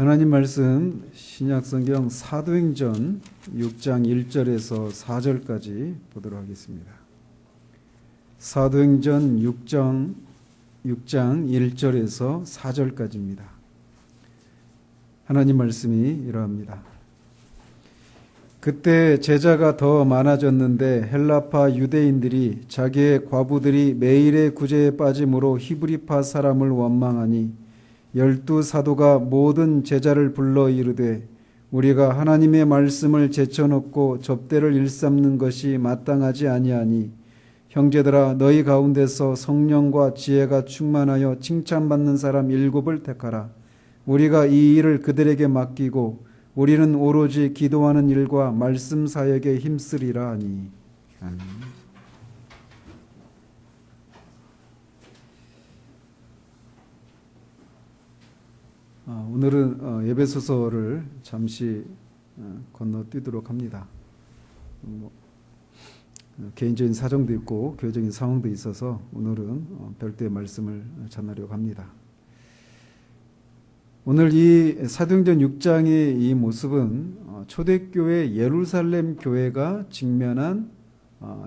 하나님 말씀 신약성경 사도행전 6장 1절에서 4절까지 보도록 하겠습니다. 사도행전 6장 1절에서 4절까지입니다. 하나님 말씀이 이러합니다. 그때 제자가 더 많아졌는데 헬라파 유대인들이 자기의 과부들이 매일의 구제에 빠짐으로 히브리파 사람을 원망하니 12 사도가 모든 제자를 불러 이르되 우리가 하나님의 말씀을 제쳐놓고 접대를 일삼는 것이 마땅하지 아니하니 형제들아 너희 가운데서 성령과 지혜가 충만하여 칭찬받는 사람 7을 택하라. 우리가 이 일을 그들에게 맡기고 우리는 오로지 기도하는 일과 말씀 사역에 힘쓰리라 하니. 아멘. 오늘은 에베소서를 잠시 건너뛰도록 합니다. 개인적인 사정도 있고 교회적인 상황도 있어서 오늘은 별도의 말씀을 전하려고 합니다. 오늘 이 사도행전 6장의 이 모습은 초대교회 예루살렘 교회가 직면한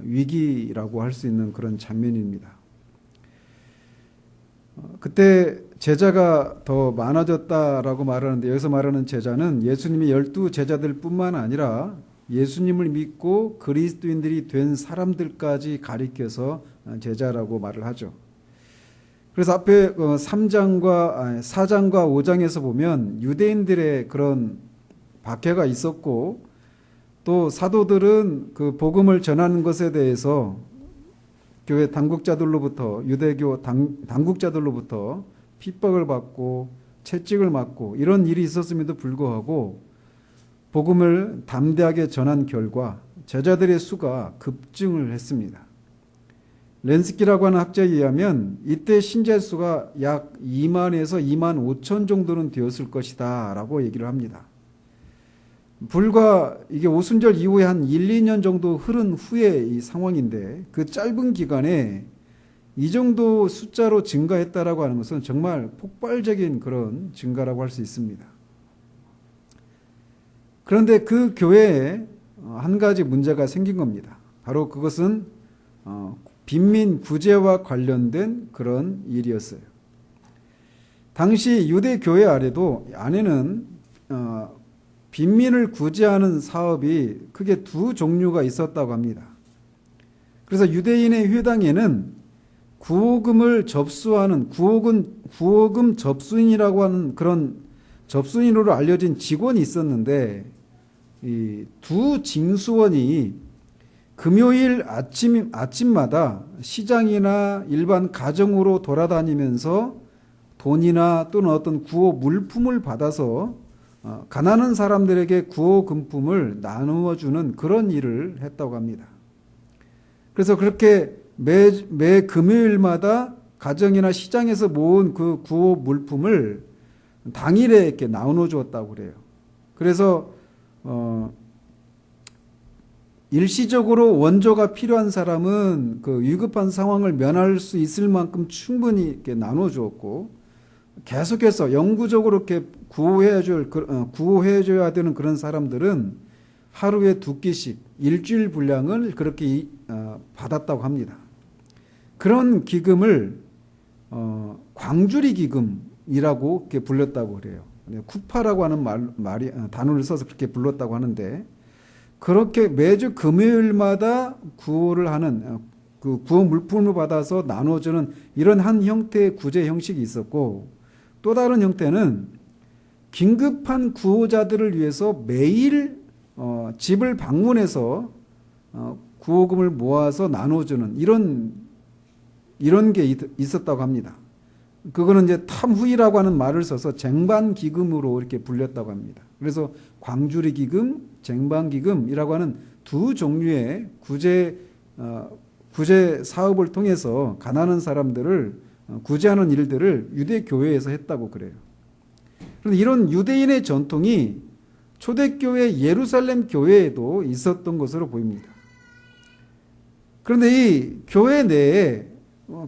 위기라고 할 수 있는 그런 장면입니다. 그때 제자가 더 많아졌다라고 말하는데 여기서 말하는 제자는 예수님의 12 제자들 뿐만 아니라 예수님을 믿고 그리스도인들이 된 사람들까지 가리켜서 제자라고 말을 하죠. 그래서 앞에 4장과 5장에서 보면 유대인들의 그런 박해가 있었고 또 사도들은 그 복음을 전하는 것에 대해서 교회 당국자들로부터 유대교 당국자들로부터 핍박을 받고 채찍을 맞고 이런 일이 있었음에도 불구하고 복음을 담대하게 전한 결과 제자들의 수가 급증을 했습니다. 렌스키라고 하는 학자에 의하면 이때 신자 수가 약 2만에서 2만 5천 정도는 되었을 것이다 라고 얘기를 합니다. 불과 이게 오순절 이후에 한 1, 2년 정도 흐른 후의 이 상황인데 그 짧은 기간에 이 정도 숫자로 증가했다라고 하는 것은 정말 폭발적인 그런 증가라고 할 수 있습니다. 그런데 그 교회에 한 가지 문제가 생긴 겁니다. 바로 그것은 빈민 구제와 관련된 그런 일이었어요. 당시 유대 교회 안에는 빈민을 구제하는 사업이 크게 두 종류가 있었다고 합니다. 그래서 유대인의 회당에는 구호금을 접수하는 구호금 접수인이라고 하는 그런 접수인으로 알려진 직원이 있었는데 이 두 징수원이 금요일 아침마다 시장이나 일반 가정으로 돌아다니면서 돈이나 또는 어떤 구호 물품을 받아서 가난한 사람들에게 구호 금품을 나누어 주는 그런 일을 했다고 합니다. 그래서 그렇게 매 금요일마다 가정이나 시장에서 모은 그 구호 물품을 당일에 이렇게 나누어 주었다고 그래요. 그래서 일시적으로 원조가 필요한 사람은 그 위급한 상황을 면할 수 있을 만큼 충분히 이렇게 나누어 주었고 계속해서 영구적으로 이렇게 구호해줘야 되는 그런 사람들은 하루에 2끼씩 일주일 분량을 그렇게 받았다고 합니다. 그런 기금을 광주리 기금이라고 이렇게 불렀다고 그래요. 쿠파라고 하는 단어를 써서 그렇게 불렀다고 하는데 그렇게 매주 금요일마다 구호를 하는 그 구호 물품을 받아서 나눠주는 이런 한 형태의 구제 형식이 있었고 또 다른 형태는 긴급한 구호자들을 위해서 매일 집을 방문해서 구호금을 모아서 나눠주는 이런 게 있었다고 합니다. 그거는 이제 탐후이라고 하는 말을 써서 쟁반기금으로 이렇게 불렸다고 합니다. 그래서 광주리 기금, 쟁반기금이라고 하는 두 종류의 구제 사업을 통해서 가난한 사람들을 구제하는 일들을 유대 교회에서 했다고 그래요. 그런데 이런 유대인의 전통이 초대교회 예루살렘 교회에도 있었던 것으로 보입니다. 그런데 이 교회 내에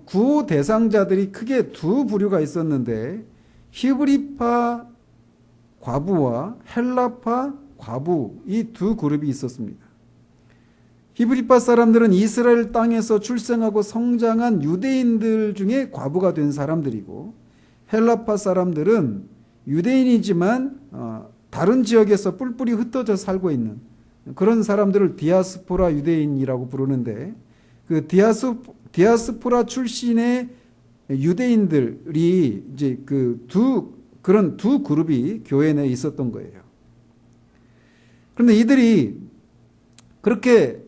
구호 대상자들이 크게 두 부류가 있었는데 히브리파 과부와 헬라파 과부 이 두 그룹이 있었습니다. 히브리파 사람들은 이스라엘 땅에서 출생하고 성장한 유대인들 중에 과부가 된 사람들이고, 헬라파 사람들은 유대인이지만 다른 지역에서 뿔뿔이 흩어져 살고 있는 그런 사람들을 디아스포라 유대인이라고 부르는데, 그 디아스포라 출신의 유대인들이 이제 그런 두 그룹이 교회 내에 있었던 거예요. 그런데 이들이 그렇게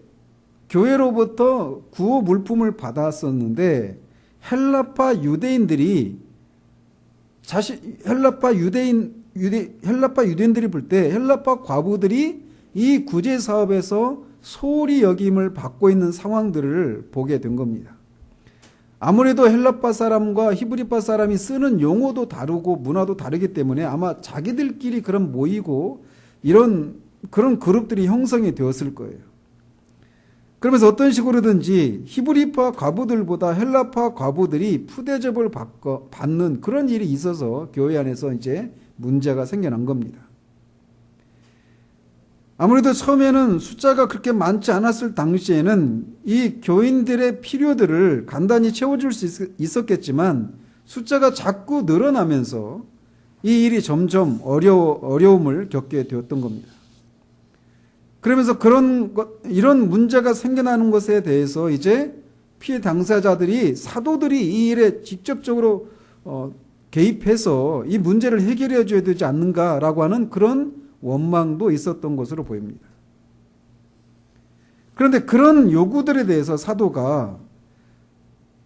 교회로부터 구호 물품을 받았었는데, 헬라파 유대인들이 헬라파 유대인들이 볼 때 헬라파 과부들이 이 구제 사업에서 소홀히 여김을 받고 있는 상황들을 보게 된 겁니다. 아무래도 헬라파 사람과 히브리파 사람이 쓰는 용어도 다르고 문화도 다르기 때문에 아마 자기들끼리 그런 모이고 그런 그룹들이 형성이 되었을 거예요. 그러면서 어떤 식으로든지 히브리파 과부들보다 헬라파 과부들이 푸대접을 받는 그런 일이 있어서 교회 안에서 이제 문제가 생겨난 겁니다. 아무래도 처음에는 숫자가 그렇게 많지 않았을 당시에는 이 교인들의 필요들을 간단히 채워줄 수 있었겠지만, 숫자가 자꾸 늘어나면서 이 일이 점점 어려움을 겪게 되었던 겁니다. 그러면서 이런 문제가 생겨나는 것에 대해서 이제 피해 당사자들이, 사도들이 이 일에 직접적으로 개입해서 이 문제를 해결해 줘야 되지 않는가라고 하는 그런 원망도 있었던 것으로 보입니다. 그런데 그런 요구들에 대해서 사도가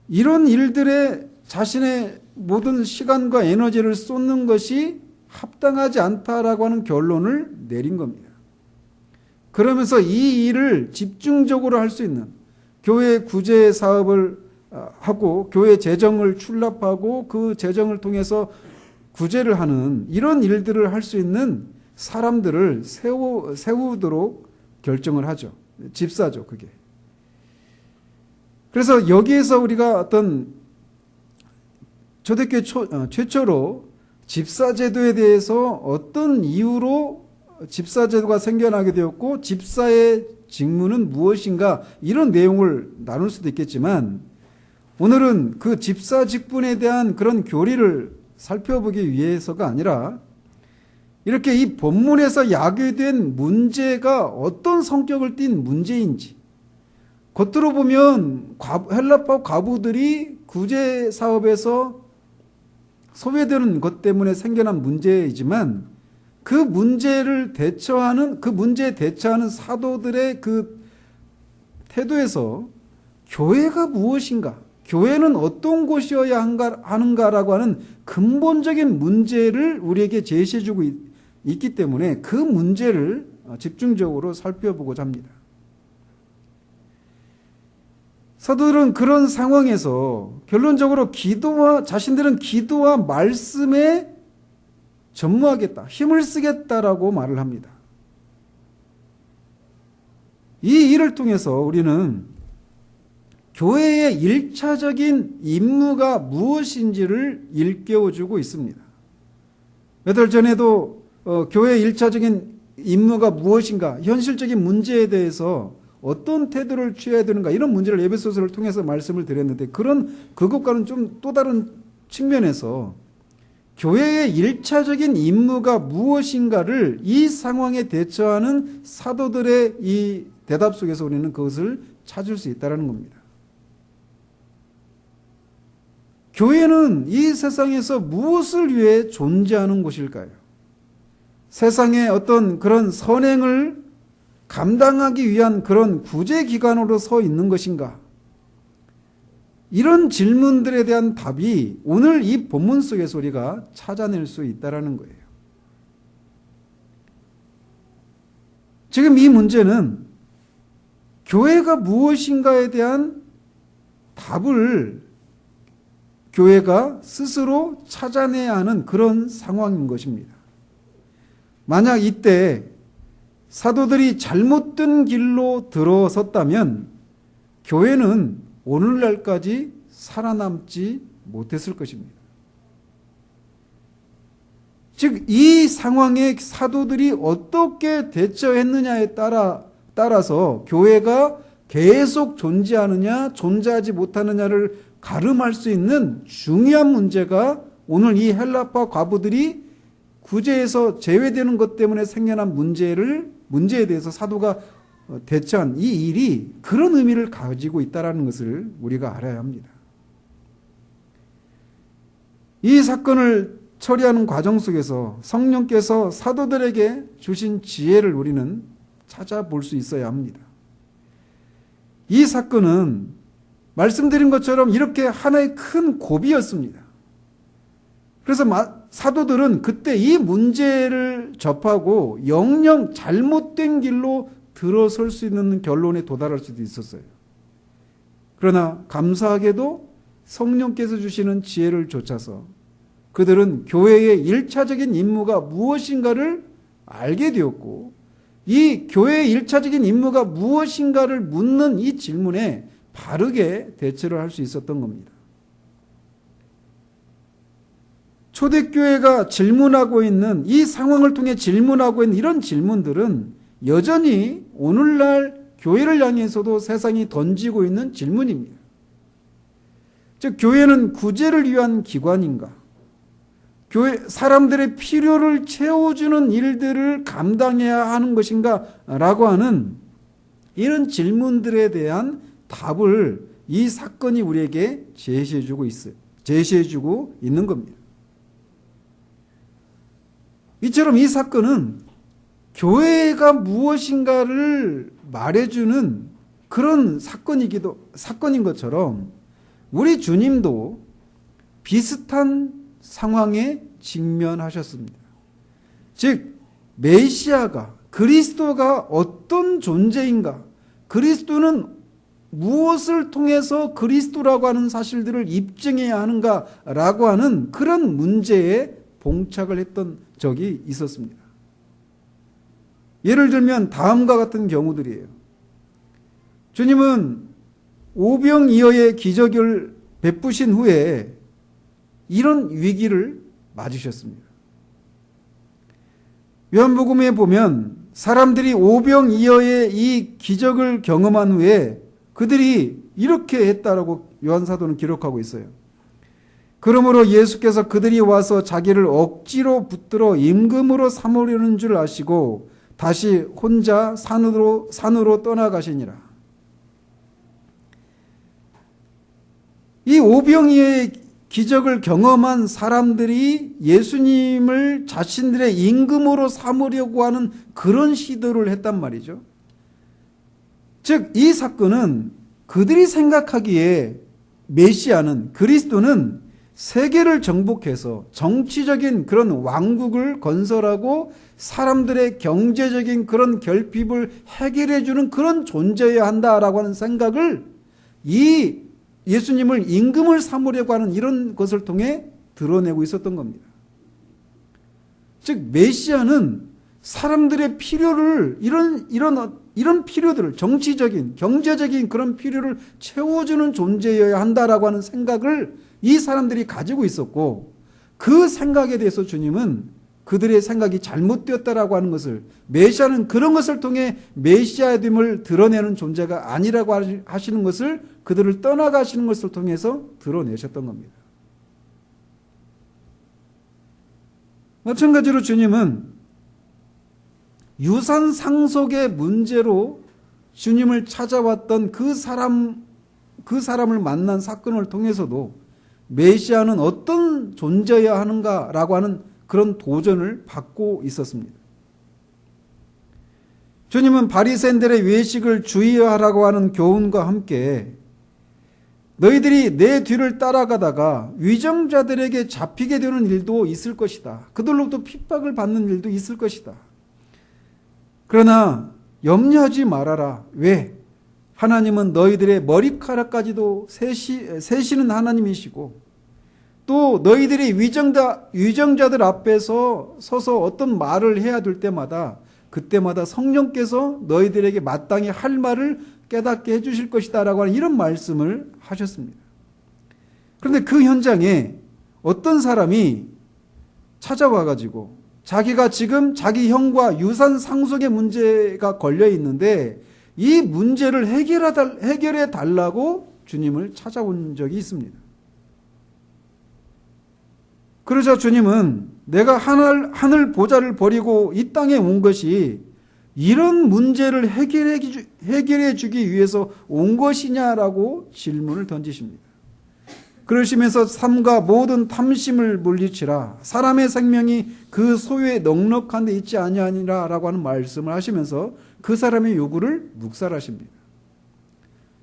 이런 일들에 자신의 모든 시간과 에너지를 쏟는 것이 합당하지 않다라고 하는 결론을 내린 겁니다. 그러면서 이 일을 집중적으로 할 수 있는, 교회 구제 사업을 하고 교회 재정을 출납하고 그 재정을 통해서 구제를 하는 이런 일들을 할 수 있는 사람들을 세우도록 결정을 하죠. 집사죠, 그게. 그래서 여기에서 우리가 어떤 초대교회 최초로 집사제도에 대해서 어떤 이유로 집사제도가 생겨나게 되었고 집사의 직무는 무엇인가, 이런 내용을 나눌 수도 있겠지만, 오늘은 그 집사 직분에 대한 그런 교리를 살펴보기 위해서가 아니라, 이렇게 이 본문에서 야기된 문제가 어떤 성격을 띤 문제인지, 겉으로 보면 헬라파 과부들이 구제 사업에서 소외되는 것 때문에 생겨난 문제이지만, 그 문제에 대처하는 사도들의 그 태도에서 교회가 무엇인가, 교회는 어떤 곳이어야 하는가라고 하는 근본적인 문제를 우리에게 제시해주고 있기 때문에 그 문제를 집중적으로 살펴보고자 합니다. 사도들은 그런 상황에서 결론적으로 자신들은 기도와 말씀에 전무하겠다, 힘을 쓰겠다라고 말을 합니다. 이 일을 통해서 우리는 교회의 1차적인 임무가 무엇인지를 일깨워주고 있습니다. 몇 달 전에도 교회의 1차적인 임무가 무엇인가, 현실적인 문제에 대해서 어떤 태도를 취해야 되는가, 이런 문제를 에베소서를 통해서 말씀을 드렸는데, 그것과는 좀 또 다른 측면에서 교회의 1차적인 임무가 무엇인가를 이 상황에 대처하는 사도들의 이 대답 속에서 우리는 그것을 찾을 수 있다는 겁니다. 교회는 이 세상에서 무엇을 위해 존재하는 곳일까요? 세상의 어떤 그런 선행을 감당하기 위한 그런 구제기관으로 서 있는 것인가? 이런 질문들에 대한 답이 오늘 이 본문 속에서 우리가 찾아낼 수 있다는 거예요. 지금 이 문제는 교회가 무엇인가에 대한 답을 교회가 스스로 찾아내야 하는 그런 상황인 것입니다. 만약 이때 사도들이 잘못된 길로 들어섰다면 교회는 오늘날까지 살아남지 못했을 것입니다. 즉 이 상황에 사도들이 어떻게 대처했느냐에 따라서 교회가 계속 존재하느냐 존재하지 못하느냐를 가름할 수 있는 중요한 문제가 오늘 이 헬라파 과부들이 구제에서 제외되는 것 때문에 생겨난 문제에 대해서 사도가 대처한 이 일이 그런 의미를 가지고 있다는 것을 우리가 알아야 합니다. 이 사건을 처리하는 과정 속에서 성령께서 사도들에게 주신 지혜를 우리는 찾아볼 수 있어야 합니다. 이 사건은 말씀드린 것처럼 이렇게 하나의 큰 고비였습니다. 그래서 사도들은 그때 이 문제를 접하고 영영 잘못된 길로 들어설 수 있는 결론에 도달할 수도 있었어요. 그러나 감사하게도 성령께서 주시는 지혜를 좇아서 그들은 교회의 1차적인 임무가 무엇인가를 알게 되었고 이 교회의 1차적인 임무가 무엇인가를 묻는 이 질문에 바르게 대처를 할 수 있었던 겁니다. 초대교회가 질문하고 있는 이 상황을 통해 질문하고 있는 이런 질문들은 여전히 오늘날 교회를 향해서도 세상이 던지고 있는 질문입니다. 즉 교회는 구제를 위한 기관인가? 교회 사람들의 필요를 채워주는 일들을 감당해야 하는 것인가? 라고 하는 이런 질문들에 대한 답을 이 사건이 우리에게 제시해주고 있는 겁니다. 이처럼 이 사건은 교회가 무엇인가를 말해주는 그런 사건인 것처럼 우리 주님도 비슷한 상황에 직면하셨습니다. 즉 메시아가 그리스도가 어떤 존재인가, 그리스도는 무엇을 통해서 그리스도라고 하는 사실들을 입증해야 하는가라고 하는 그런 문제에 봉착을 했던 적이 있었습니다. 예를 들면 다음과 같은 경우들이에요. 주님은 오병이어의 기적을 베푸신 후에 이런 위기를 맞으셨습니다. 요한복음에 보면 사람들이 오병이어의 이 기적을 경험한 후에 그들이 이렇게 했다라고 요한사도는 기록하고 있어요. 그러므로 예수께서 그들이 와서 자기를 억지로 붙들어 임금으로 삼으려는 줄 아시고 다시 혼자 산으로 떠나가시니라. 이 오병이어의 기적을 경험한 사람들이 예수님을 자신들의 임금으로 삼으려고 하는 그런 시도를 했단 말이죠. 즉 이 사건은 그들이 생각하기에 메시아는 그리스도는 세계를 정복해서 정치적인 그런 왕국을 건설하고 사람들의 경제적인 그런 결핍을 해결해 주는 그런 존재여야 한다라고 하는 생각을 이 예수님을 임금을 삼으려고 하는 이런 것을 통해 드러내고 있었던 겁니다. 즉 메시아는 사람들의 필요를 이런 필요들을 정치적인 경제적인 그런 필요를 채워주는 존재여야 한다라고 하는 생각을 이 사람들이 가지고 있었고 그 생각에 대해서 주님은 그들의 생각이 잘못되었다라고 하는 것을 메시아는 그런 것을 통해 메시아의 됨을 드러내는 존재가 아니라고 하시는 것을 그들을 떠나가시는 것을 통해서 드러내셨던 겁니다. 마찬가지로 주님은 유산 상속의 문제로 주님을 찾아왔던 그 사람을 만난 사건을 통해서도 메시아는 어떤 존재여야 하는가라고 하는 그런 도전을 받고 있었습니다. 주님은 바리새인들의 외식을 주의하라고 하는 교훈과 함께 너희들이 내 뒤를 따라가다가 위정자들에게 잡히게 되는 일도 있을 것이다. 그들로부터 핍박을 받는 일도 있을 것이다. 그러나 염려하지 말아라. 왜? 하나님은 너희들의 머리카락까지도 세시는 하나님이시고 또 너희들이 위정자들 앞에서 서서 어떤 말을 해야 될 때마다 그때마다 성령께서 너희들에게 마땅히 할 말을 깨닫게 해주실 것이다 라고 하는 이런 말씀을 하셨습니다. 그런데 그 현장에 어떤 사람이 찾아와가지고 자기가 지금 자기 형과 유산 상속의 문제가 걸려 있는데 이 문제를 해결해 달라고 주님을 찾아온 적이 있습니다. 그러자 주님은 내가 하늘 보좌를 버리고 이 땅에 온 것이 이런 문제를 해결해 주기 위해서 온 것이냐라고 질문을 던지십니다. 그러시면서 삶과 모든 탐심을 물리치라. 사람의 생명이 그 소유에 넉넉한 데 있지 아니하니라 라고 하는 말씀을 하시면서 그 사람의 요구를 묵살하십니다.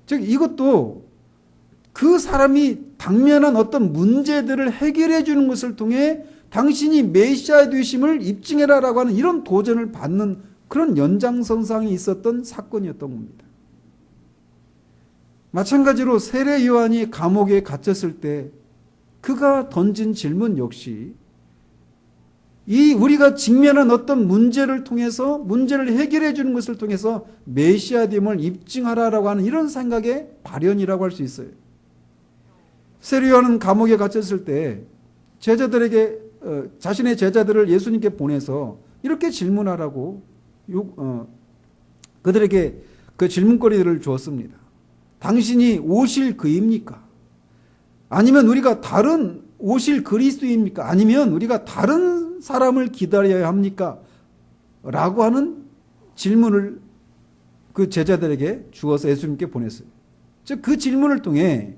즉 이것도 그 사람이 당면한 어떤 문제들을 해결해 주는 것을 통해 당신이 메시아 되심을 입증해라 라고 하는 이런 도전을 받는 그런 연장선상이 있었던 사건이었던 겁니다. 마찬가지로 세례 요한이 감옥에 갇혔을 때 그가 던진 질문 역시 이 우리가 직면한 어떤 문제를 통해서 문제를 해결해 주는 것을 통해서 메시아됨을 입증하라라고 하는 이런 생각의 발현이라고 할 수 있어요. 세례 요한은 감옥에 갇혔을 때 제자들에게 자신의 제자들을 예수님께 보내서 이렇게 질문하라고 그들에게 그 질문거리들을 주었습니다. 당신이 오실 그입니까? 아니면 우리가 다른 오실 그리스도입니까? 아니면 우리가 다른 사람을 기다려야 합니까? 라고 하는 질문을 그 제자들에게 주어서 예수님께 보냈어요. 즉 그 질문을 통해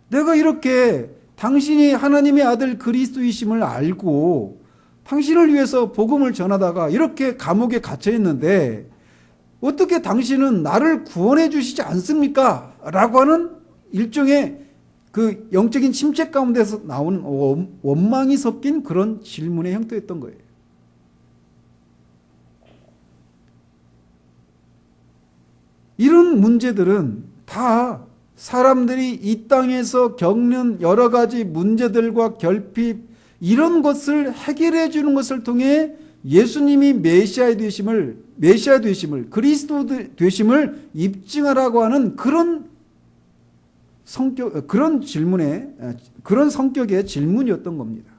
내가 이렇게 당신이 하나님의 아들 그리스도이심을 알고 당신을 위해서 복음을 전하다가 이렇게 감옥에 갇혀 있는데 어떻게 당신은 나를 구원해 주시지 않습니까? 라고 하는 일종의 그 영적인 침체 가운데서 나오는 원망이 섞인 그런 질문의 형태였던 거예요. 이런 문제들은 다 사람들이 이 땅에서 겪는 여러 가지 문제들과 결핍 이런 것을 해결해 주는 것을 통해 예수님이 메시아 되심을 그리스도 되심을 입증하라고 하는 그런 성격의 질문이었던 겁니다.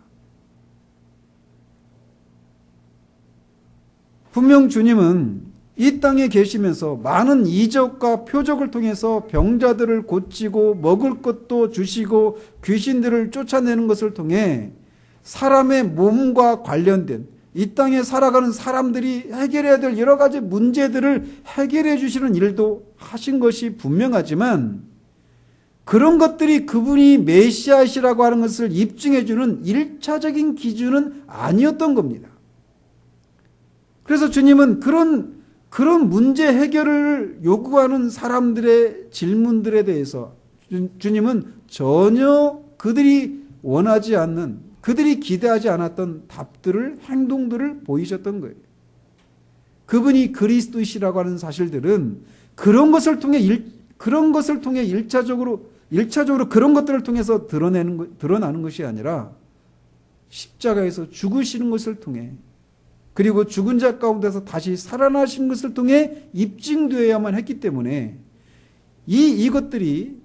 분명 주님은 이 땅에 계시면서 많은 이적과 표적을 통해서 병자들을 고치고 먹을 것도 주시고 귀신들을 쫓아내는 것을 통해 사람의 몸과 관련된 이 땅에 살아가는 사람들이 해결해야 될 여러 가지 문제들을 해결해 주시는 일도 하신 것이 분명하지만 그런 것들이 그분이 메시아시라고 하는 것을 입증해 주는 1차적인 기준은 아니었던 겁니다. 그래서 주님은 그런 문제 해결을 요구하는 사람들의 질문들에 대해서 주님은 전혀 그들이 원하지 않는 그들이 기대하지 않았던 답들을 행동들을 보이셨던 거예요. 그분이 그리스도이시라고 하는 사실들은 그런 것을 통해 1차적으로 그런 것들을 통해서 드러나는 것이 아니라 십자가에서 죽으시는 것을 통해 그리고 죽은 자 가운데서 다시 살아나신 것을 통해 입증되어야만 했기 때문에 이것들이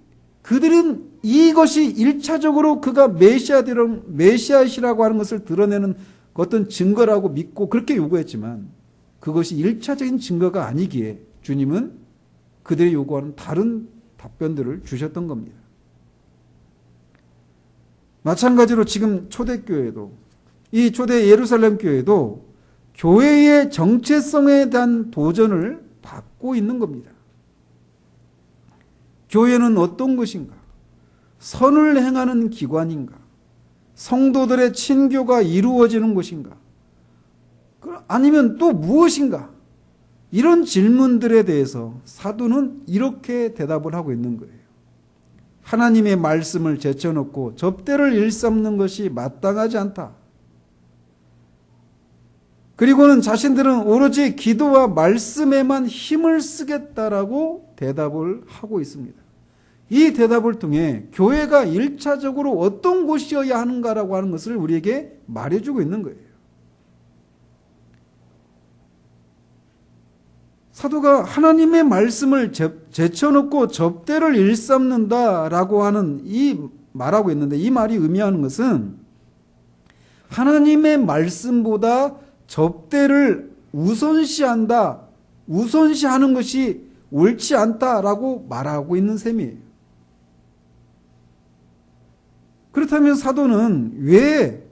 그들은 이것이 1차적으로 그가 메시아시라고 하는 것을 드러내는 어떤 증거라고 믿고 그렇게 요구했지만 그것이 1차적인 증거가 아니기에 주님은 그들이 요구하는 다른 답변들을 주셨던 겁니다. 마찬가지로 지금 초대교회도 이 초대 예루살렘 교회도 교회의 정체성에 대한 도전을 받고 있는 겁니다. 교회는 어떤 것인가? 선을 행하는 기관인가? 성도들의 친교가 이루어지는 곳인가? 아니면 또 무엇인가? 이런 질문들에 대해서 사도는 이렇게 대답을 하고 있는 거예요. 하나님의 말씀을 제쳐놓고 접대를 일삼는 것이 마땅하지 않다. 그리고는 자신들은 오로지 기도와 말씀에만 힘을 쓰겠다라고 대답을 하고 있습니다. 이 대답을 통해 교회가 1차적으로 어떤 곳이어야 하는가라고 하는 것을 우리에게 말해주고 있는 거예요. 사도가 하나님의 말씀을 제쳐놓고 접대를 일삼는다라고 하는 말하고 있는데 이 말이 의미하는 것은 하나님의 말씀보다 접대를 우선시하는 것이 옳지 않다라고 말하고 있는 셈이에요. 그렇다면 사도는 왜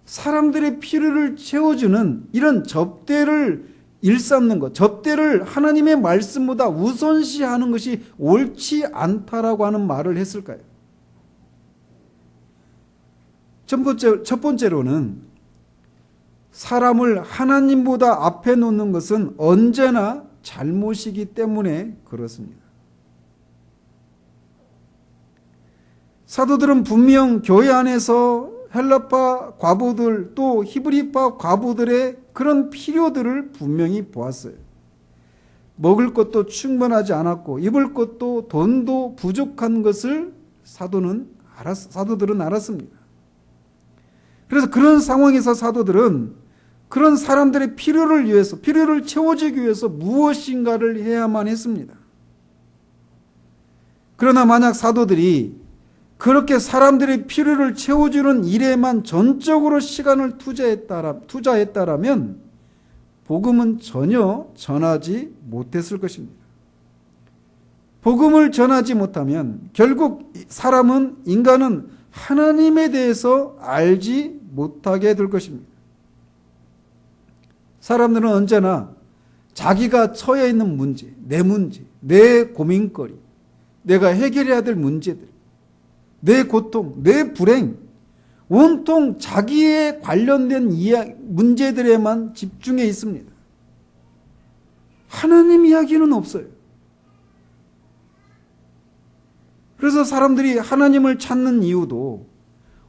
사람들의 필요를 채워주는 이런 접대를 일삼는 것, 접대를 하나님의 말씀보다 우선시하는 것이 옳지 않다라고 하는 말을 했을까요? 첫 번째로는 사람을 하나님보다 앞에 놓는 것은 언제나 잘못이기 때문에 그렇습니다. 사도들은 분명 교회 안에서 헬라파 과부들 또 히브리파 과부들의 그런 필요들을 분명히 보았어요. 먹을 것도 충분하지 않았고 입을 것도 돈도 부족한 것을 사도들은 알았습니다. 그래서 그런 상황에서 사도들은 그런 사람들의 필요를 채워주기 위해서 무엇인가를 해야만 했습니다. 그러나 만약 사도들이 그렇게 사람들의 필요를 채워주는 일에만 전적으로 시간을 투자했다라면 복음은 전혀 전하지 못했을 것입니다. 복음을 전하지 못하면 결국 인간은 하나님에 대해서 알지 못하게 될 것입니다. 사람들은 언제나 자기가 처해 있는 문제, 내 고민거리, 내가 해결해야 될 문제들, 내 고통, 내 불행, 온통 자기에 관련된 문제들에만 집중해 있습니다. 하나님 이야기는 없어요. 그래서 사람들이 하나님을 찾는 이유도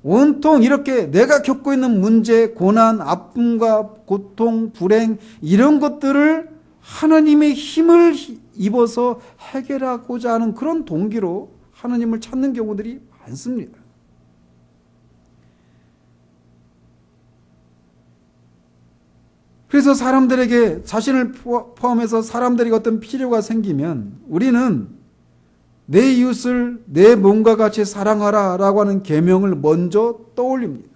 온통 이렇게 내가 겪고 있는 문제, 고난, 아픔과 고통, 불행 이런 것들을 하나님의 힘을 입어서 해결하고자 하는 그런 동기로 하나님을 찾는 경우들이 많습니다. 그래서 사람들에게 자신을 포함해서 사람들에게 어떤 필요가 생기면 우리는 내 이웃을 내 몸과 같이 사랑하라 라고 하는 계명을 먼저 떠올립니다.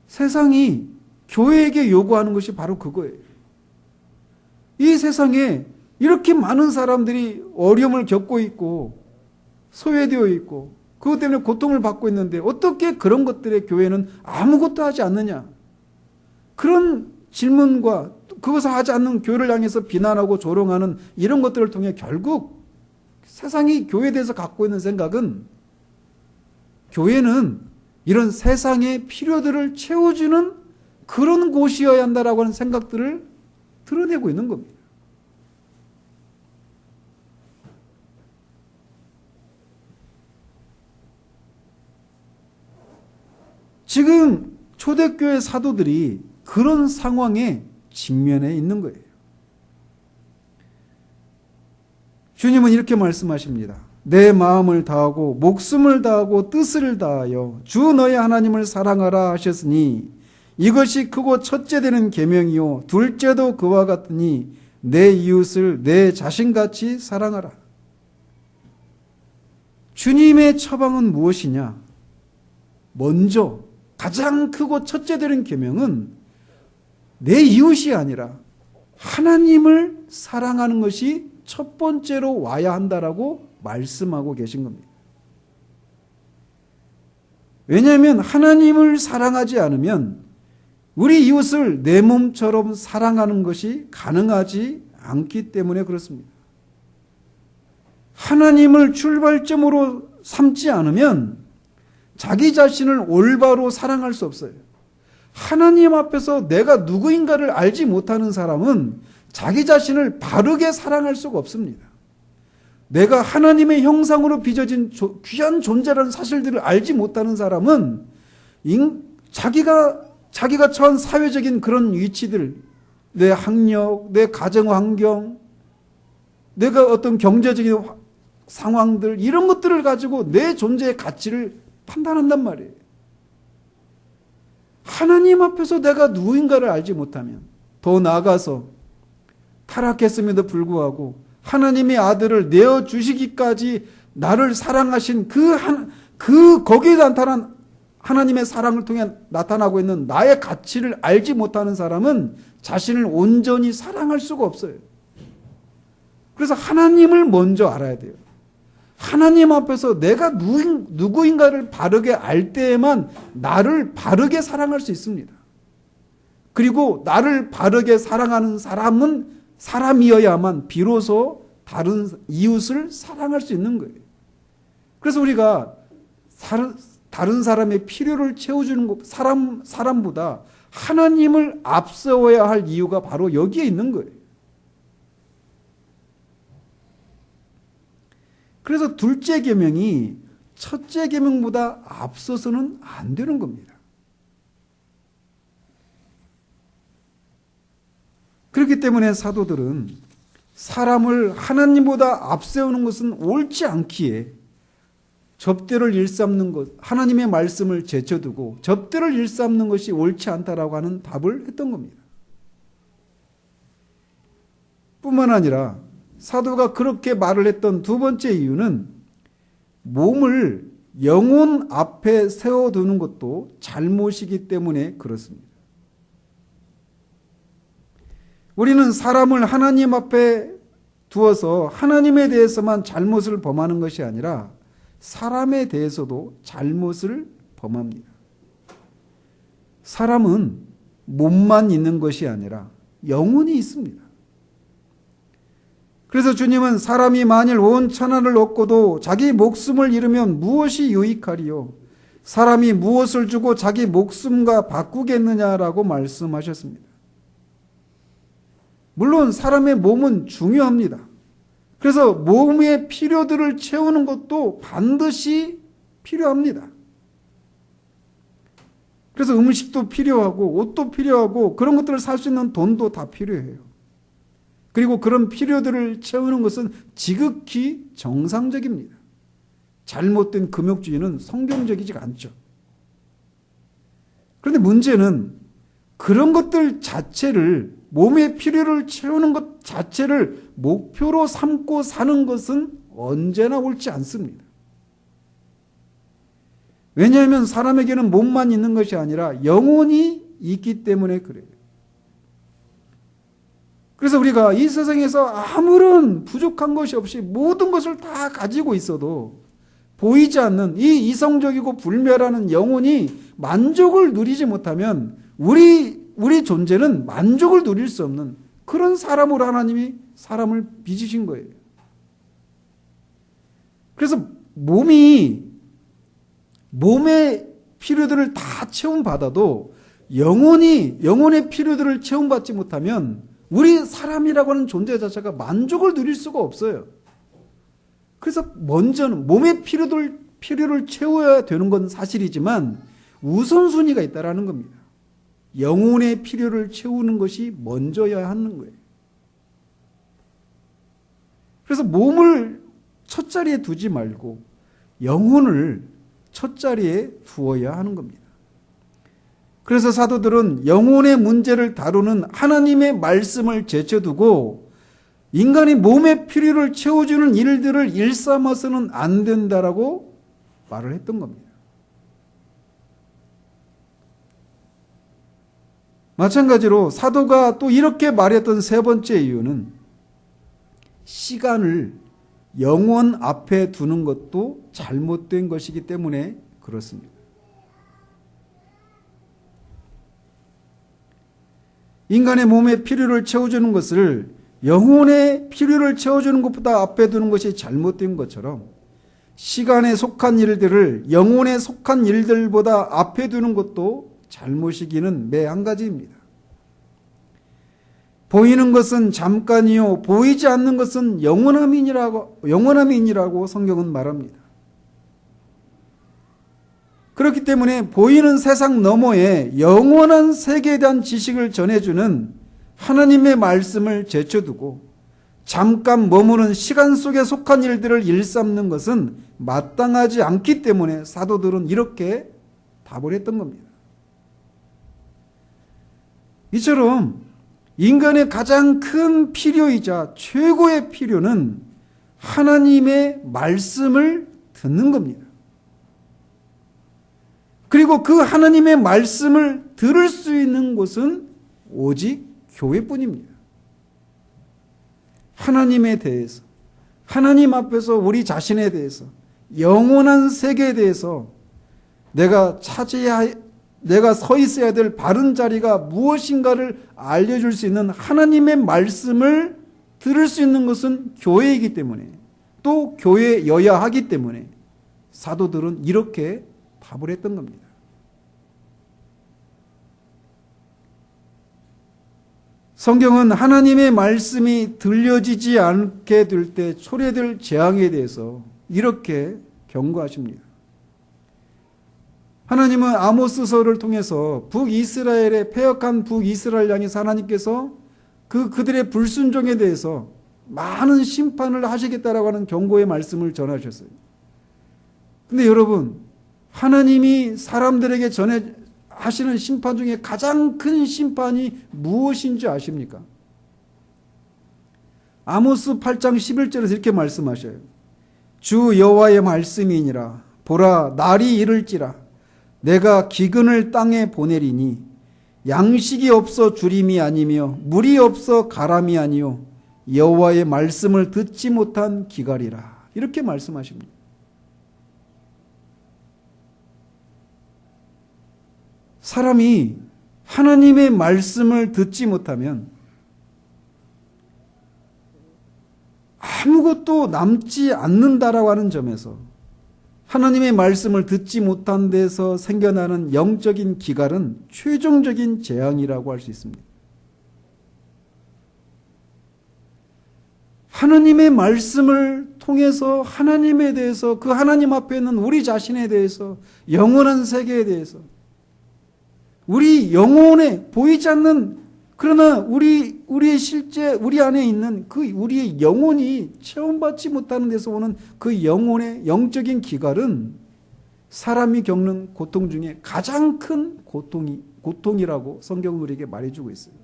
세상이 교회에게 요구하는 것이 바로 그거예요. 이 세상에 이렇게 많은 사람들이 어려움을 겪고 있고 소외되어 있고 그것 때문에 고통을 받고 있는데 어떻게 그런 것들에 교회는 아무것도 하지 않느냐. 그런 질문과 그것을 하지 않는 교회를 향해서 비난하고 조롱하는 이런 것들을 통해 결국 세상이 교회에 대해서 갖고 있는 생각은 교회는 이런 세상의 필요들을 채워주는 그런 곳이어야 한다라고 하는 생각들을 드러내고 있는 겁니다. 지금 초대교회 사도들이 그런 상황에 직면해 있는 거예요. 주님은 이렇게 말씀하십니다. 내 마음을 다하고 목숨을 다하고 뜻을 다하여 주 너의 하나님을 사랑하라 하셨으니 이것이 크고 첫째 되는 계명이요 둘째도 그와 같으니 내 이웃을 내 자신같이 사랑하라. 주님의 처방은 무엇이냐? 먼저 가장 크고 첫째 되는 계명은 내 이웃이 아니라 하나님을 사랑하는 것이 첫 번째로 와야 한다라고 말씀하고 계신 겁니다. 왜냐하면 하나님을 사랑하지 않으면 우리 이웃을 내 몸처럼 사랑하는 것이 가능하지 않기 때문에 그렇습니다. 하나님을 출발점으로 삼지 않으면 자기 자신을 올바로 사랑할 수 없어요. 하나님 앞에서 내가 누구인가를 알지 못하는 사람은 자기 자신을 바르게 사랑할 수가 없습니다. 내가 하나님의 형상으로 빚어진 귀한 존재라는 사실들을 알지 못하는 사람은 자기가 처한 사회적인 그런 위치들, 내 학력, 내 가정 환경, 내가 어떤 경제적인 상황들 이런 것들을 가지고 내 존재의 가치를 판단한단 말이에요. 하나님 앞에서 내가 누구인가를 알지 못하면 더 나아가서 타락했음에도 불구하고 하나님의 아들을 내어주시기까지 나를 사랑하신 거기에 나타난 하나님의 사랑을 통해 나타나고 있는 나의 가치를 알지 못하는 사람은 자신을 온전히 사랑할 수가 없어요. 그래서 하나님을 먼저 알아야 돼요. 하나님 앞에서 내가 누구인가를 바르게 알 때에만 나를 바르게 사랑할 수 있습니다. 그리고 나를 바르게 사랑하는 사람은 사람이어야만 비로소 다른 이웃을 사랑할 수 있는 거예요. 그래서 우리가 다른 사람의 필요를 채워주는 것, 사람보다 하나님을 앞세워야 할 이유가 바로 여기에 있는 거예요. 그래서 둘째 계명이 첫째 계명보다 앞서서는 안 되는 겁니다. 그렇기 때문에 사도들은 사람을 하나님보다 앞세우는 것은 옳지 않기에 접대를 일삼는 것, 하나님의 말씀을 제쳐두고 접대를 일삼는 것이 옳지 않다라고 하는 답을 했던 겁니다. 뿐만 아니라 사도가 그렇게 말을 했던 두 번째 이유는 몸을 영혼 앞에 세워두는 것도 잘못이기 때문에 그렇습니다. 우리는 사람을 하나님 앞에 두어서 하나님에 대해서만 잘못을 범하는 것이 아니라 사람에 대해서도 잘못을 범합니다. 사람은 몸만 있는 것이 아니라 영혼이 있습니다. 그래서 주님은 사람이 만일 온 천하를 얻고도 자기 목숨을 잃으면 무엇이 유익하리요? 사람이 무엇을 주고 자기 목숨과 바꾸겠느냐라고 말씀하셨습니다. 물론 사람의 몸은 중요합니다. 그래서 몸의 필요들을 채우는 것도 반드시 필요합니다. 그래서 음식도 필요하고 옷도 필요하고 그런 것들을 살 수 있는 돈도 다 필요해요. 그리고 그런 필요들을 채우는 것은 지극히 정상적입니다. 잘못된 금욕주의는 성경적이지 않죠. 그런데 문제는 그런 것들 자체를, 몸의 필요를 채우는 것 자체를 목표로 삼고 사는 것은 언제나 옳지 않습니다. 왜냐하면 사람에게는 몸만 있는 것이 아니라 영혼이 있기 때문에 그래요. 그래서 우리가 이 세상에서 아무런 부족한 것이 없이 모든 것을 다 가지고 있어도 보이지 않는 이 이성적이고 불멸하는 영혼이 만족을 누리지 못하면 우리 존재는 만족을 누릴 수 없는 그런 사람으로 하나님이 사람을 빚으신 거예요. 그래서 몸의 필요들을 다 채움받아도 영혼의 필요들을 채움받지 못하면 우리 사람이라고 하는 존재 자체가 만족을 누릴 수가 없어요. 그래서 먼저는 몸의 필요를 채워야 되는 건 사실이지만 우선순위가 있다라는 겁니다. 영혼의 필요를 채우는 것이 먼저여야 하는 거예요. 그래서 몸을 첫 자리에 두지 말고 영혼을 첫 자리에 두어야 하는 겁니다. 그래서 사도들은 영혼의 문제를 다루는 하나님의 말씀을 제쳐두고 인간이 몸의 필요를 채워주는 일들을 일삼아서는 안 된다라고 말을 했던 겁니다. 마찬가지로 사도가 또 이렇게 말했던 세 번째 이유는 시간을 영혼 앞에 두는 것도 잘못된 것이기 때문에 그렇습니다. 인간의 몸의 필요를 채워주는 것을 영혼의 필요를 채워주는 것보다 앞에 두는 것이 잘못된 것처럼 시간에 속한 일들을 영혼에 속한 일들보다 앞에 두는 것도 잘못이기는 매 한 가지입니다. 보이는 것은 잠깐이요 보이지 않는 것은 영원함이니라고 성경은 말합니다. 그렇기 때문에 보이는 세상 너머에 영원한 세계에 대한 지식을 전해주는 하나님의 말씀을 제쳐두고 잠깐 머무는 시간 속에 속한 일들을 일삼는 것은 마땅하지 않기 때문에 사도들은 이렇게 답을 했던 겁니다. 이처럼 인간의 가장 큰 필요이자 최고의 필요는 하나님의 말씀을 듣는 겁니다. 그리고 그 하나님의 말씀을 들을 수 있는 곳은 오직 교회뿐입니다. 하나님에 대해서, 하나님 앞에서 우리 자신에 대해서, 영원한 세계에 대해서 내가 서 있어야 될 바른 자리가 무엇인가를 알려줄 수 있는 하나님의 말씀을 들을 수 있는 것은 교회이기 때문에, 또 교회여야 하기 때문에 사도들은 이렇게 답을 했던 겁니다. 성경은 하나님의 말씀이 들려지지 않게 될 때 초래될 재앙에 대해서 이렇게 경고하십니다. 하나님은 아모스서를 통해서 북이스라엘의 패역한 북이스라엘 향해서 하나님께서 그들의 불순종에 대해서 많은 심판을 하시겠다라고 하는 경고의 말씀을 전하셨어요. 근데 여러분, 하나님이 사람들에게 하시는 심판 중에 가장 큰 심판이 무엇인지 아십니까? 아모스 8장 11절에서 이렇게 말씀하셔요. 주 여호와의 말씀이니라. 보라, 날이 이를지라. 내가 기근을 땅에 보내리니 양식이 없어 주림이 아니며 물이 없어 가람이 아니요 여호와의 말씀을 듣지 못한 기갈이라. 이렇게 말씀하십니다. 사람이 하나님의 말씀을 듣지 못하면 아무것도 남지 않는다라고 하는 점에서 하나님의 말씀을 듣지 못한 데서 생겨나는 영적인 기갈은 최종적인 재앙이라고 할 수 있습니다. 하나님의 말씀을 통해서 하나님에 대해서, 그 하나님 앞에 있는 우리 자신에 대해서, 영원한 세계에 대해서, 우리 영혼에 보이지 않는, 그러나 우리의 실제 우리 안에 있는 그 우리의 영혼이 체험받지 못하는 데서 오는 그 영혼의 영적인 기갈은 사람이 겪는 고통 중에 가장 큰 고통이라고 성경은 우리에게 말해주고 있어요.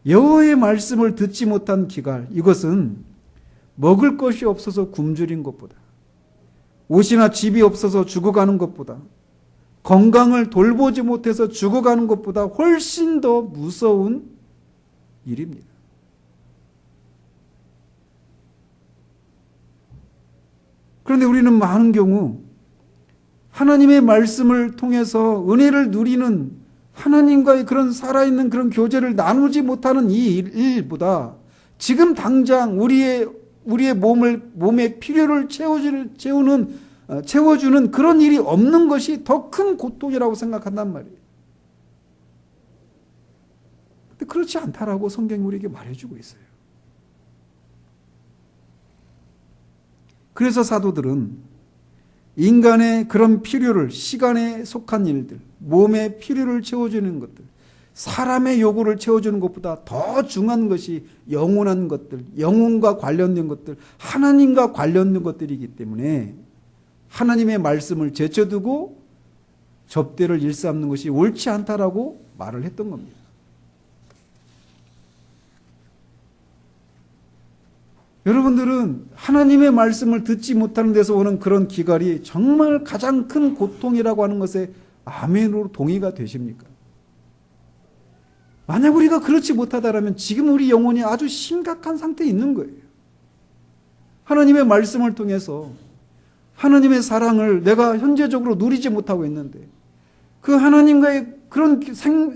여호와의 말씀을 듣지 못한 기갈, 이것은 먹을 것이 없어서 굶주린 것보다, 옷이나 집이 없어서 죽어가는 것보다, 건강을 돌보지 못해서 죽어가는 것보다 훨씬 더 무서운 일입니다. 그런데 우리는 많은 경우 하나님의 말씀을 통해서 은혜를 누리는, 하나님과의 그런 살아있는 그런 교제를 나누지 못하는 이 일보다 지금 당장 우리의 몸의 필요를 채워주는 그런 일이 없는 것이 더 큰 고통이라고 생각한단 말이에요. 근데 그렇지 않다라고 성경이 우리에게 말해주고 있어요. 그래서 사도들은 인간의 그런 필요를, 시간에 속한 일들, 몸의 필요를 채워주는 것들, 사람의 요구를 채워주는 것보다 더 중요한 것이 영원한 것들, 영혼과 관련된 것들, 하나님과 관련된 것들이기 때문에 하나님의 말씀을 제쳐두고 접대를 일삼는 것이 옳지 않다라고 말을 했던 겁니다. 여러분들은 하나님의 말씀을 듣지 못하는 데서 오는 그런 기갈이 정말 가장 큰 고통이라고 하는 것에 아멘으로 동의가 되십니까? 만약 우리가 그렇지 못하다면 지금 우리 영혼이 아주 심각한 상태에 있는 거예요. 하나님의 말씀을 통해서 하나님의 사랑을 내가 현재적으로 누리지 못하고 있는데, 그 하나님과의 그런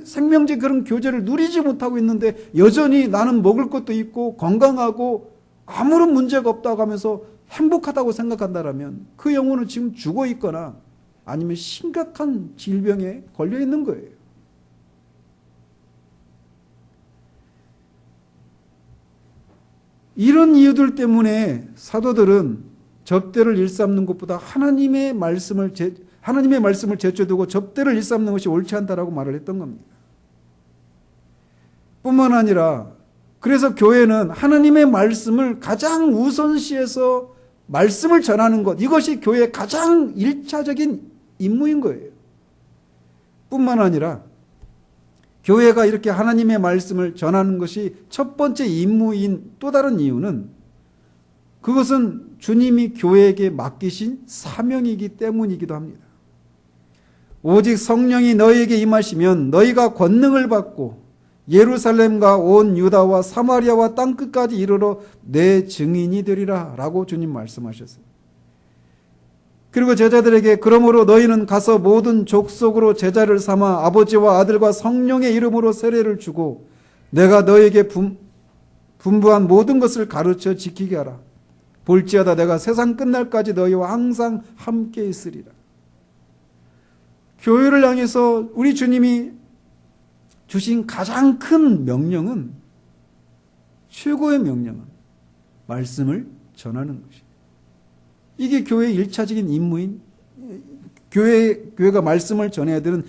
생명적 그런 교제를 누리지 못하고 있는데 여전히 나는 먹을 것도 있고 건강하고 아무런 문제가 없다고 하면서 행복하다고 생각한다면 그 영혼은 지금 죽어 있거나 아니면 심각한 질병에 걸려 있는 거예요. 이런 이유들 때문에 사도들은 접대를 일삼는 것보다 하나님의 말씀을 제쳐두고 접대를 일삼는 것이 옳지 않다라고 말을 했던 겁니다. 뿐만 아니라 그래서 교회는 하나님의 말씀을 가장 우선시해서 말씀을 전하는 것, 이것이 교회의 가장 일차적인 임무인 거예요. 뿐만 아니라 교회가 이렇게 하나님의 말씀을 전하는 것이 첫 번째 임무인 또 다른 이유는, 그것은 주님이 교회에게 맡기신 사명이기 때문이기도 합니다. 오직 성령이 너희에게 임하시면 너희가 권능을 받고 예루살렘과 온 유다와 사마리아와 땅끝까지 이르러 내 증인이 되리라 라고 주님 말씀하셨어요. 그리고 제자들에게 그러므로 너희는 가서 모든 족속으로 제자를 삼아 아버지와 아들과 성령의 이름으로 세례를 주고 내가 너희에게 분부한 모든 것을 가르쳐 지키게 하라. 볼지어다 내가 세상 끝날까지 너희와 항상 함께 있으리라. 교회를 향해서 우리 주님이 주신 가장 큰 명령은, 최고의 명령은 말씀을 전하는 것이에요. 이게 교회의 1차적인 임무인, 교회가 말씀을 전해야 되는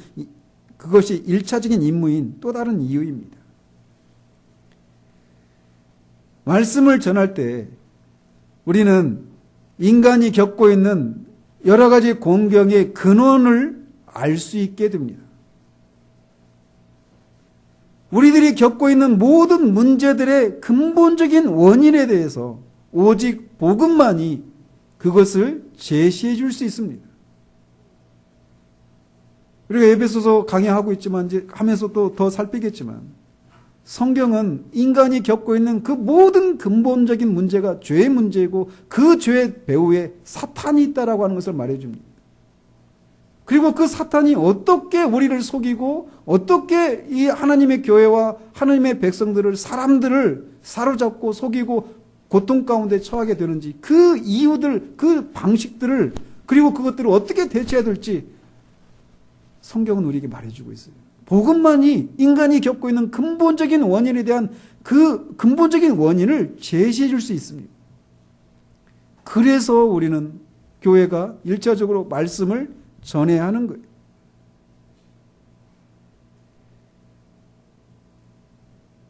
그것이 1차적인 임무인 또 다른 이유입니다. 말씀을 전할 때 우리는 인간이 겪고 있는 여러 가지 공경의 근원을 알 수 있게 됩니다. 우리들이 겪고 있는 모든 문제들의 근본적인 원인에 대해서 오직 복음만이 그것을 제시해 줄 수 있습니다. 우리가 에베소서 강의하고 있지만 이제 하면서 또 더 살피겠지만 성경은 인간이 겪고 있는 그 모든 근본적인 문제가 죄의 문제이고 그 죄의 배후에 사탄이 있다라고 하는 것을 말해줍니다. 그리고 그 사탄이 어떻게 우리를 속이고 어떻게 이 하나님의 교회와 하나님의 백성들을, 사람들을 사로잡고 속이고 고통 가운데 처하게 되는지, 그 이유들, 그 방식들을, 그리고 그것들을 어떻게 대처해야 될지 성경은 우리에게 말해주고 있어요. 복음만이 인간이 겪고 있는 근본적인 원인에 대한 그 근본적인 원인을 제시해 줄 수 있습니다. 그래서 우리는 교회가 1차적으로 말씀을 전해야 하는 거예요.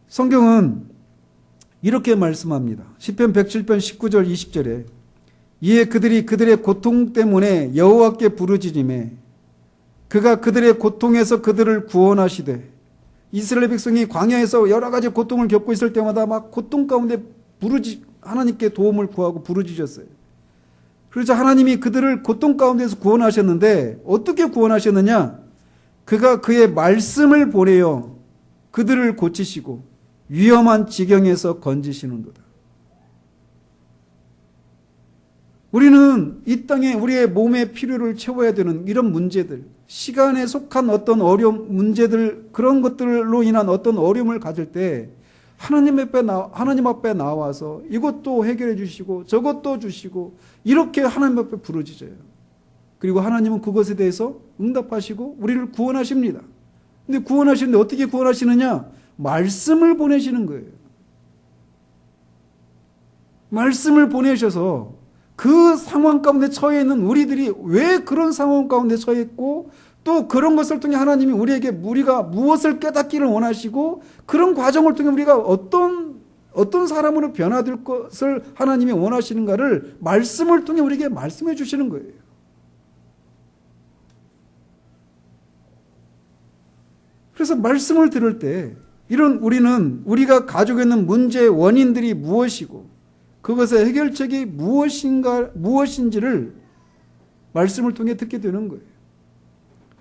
성경은 이렇게 말씀합니다. 시편 107편 19절 20절에 이에 그들이 그들의 고통 때문에 여호와께 부르짖으매 그가 그들의 고통에서 그들을 구원하시되, 이스라엘 백성이 광야에서 여러 가지 고통을 겪고 있을 때마다 막 고통 가운데 하나님께 도움을 구하고 부르짖었어요. 그래서 하나님이 그들을 고통 가운데서 구원하셨는데 어떻게 구원하셨느냐? 그가 그의 말씀을 보내어 그들을 고치시고 위험한 지경에서 건지시는도다. 우리는 이 땅에 우리의 몸의 필요를 채워야 되는 이런 문제들, 시간에 속한 어떤 어려움, 문제들, 그런 것들로 인한 어떤 어려움을 가질 때 하나님 앞에 나와서 이것도 해결해 주시고 저것도 주시고 이렇게 하나님 앞에 부르짖어요. 그리고 하나님은 그것에 대해서 응답하시고 우리를 구원하십니다. 근데 구원하시는데 어떻게 구원하시느냐? 말씀을 보내시는 거예요. 말씀을 보내셔서 그 상황 가운데 처해 있는 우리들이 왜 그런 상황 가운데 처해 있고, 또 그런 것을 통해 하나님이 우리가 무엇을 깨닫기를 원하시고, 그런 과정을 통해 우리가 어떤 사람으로 변화될 것을 하나님이 원하시는가를 말씀을 통해 우리에게 말씀해 주시는 거예요. 그래서 말씀을 들을 때 우리는 우리가 가지고 있는 문제의 원인들이 무엇이고 그것의 해결책이 무엇인지를 말씀을 통해 듣게 되는 거예요.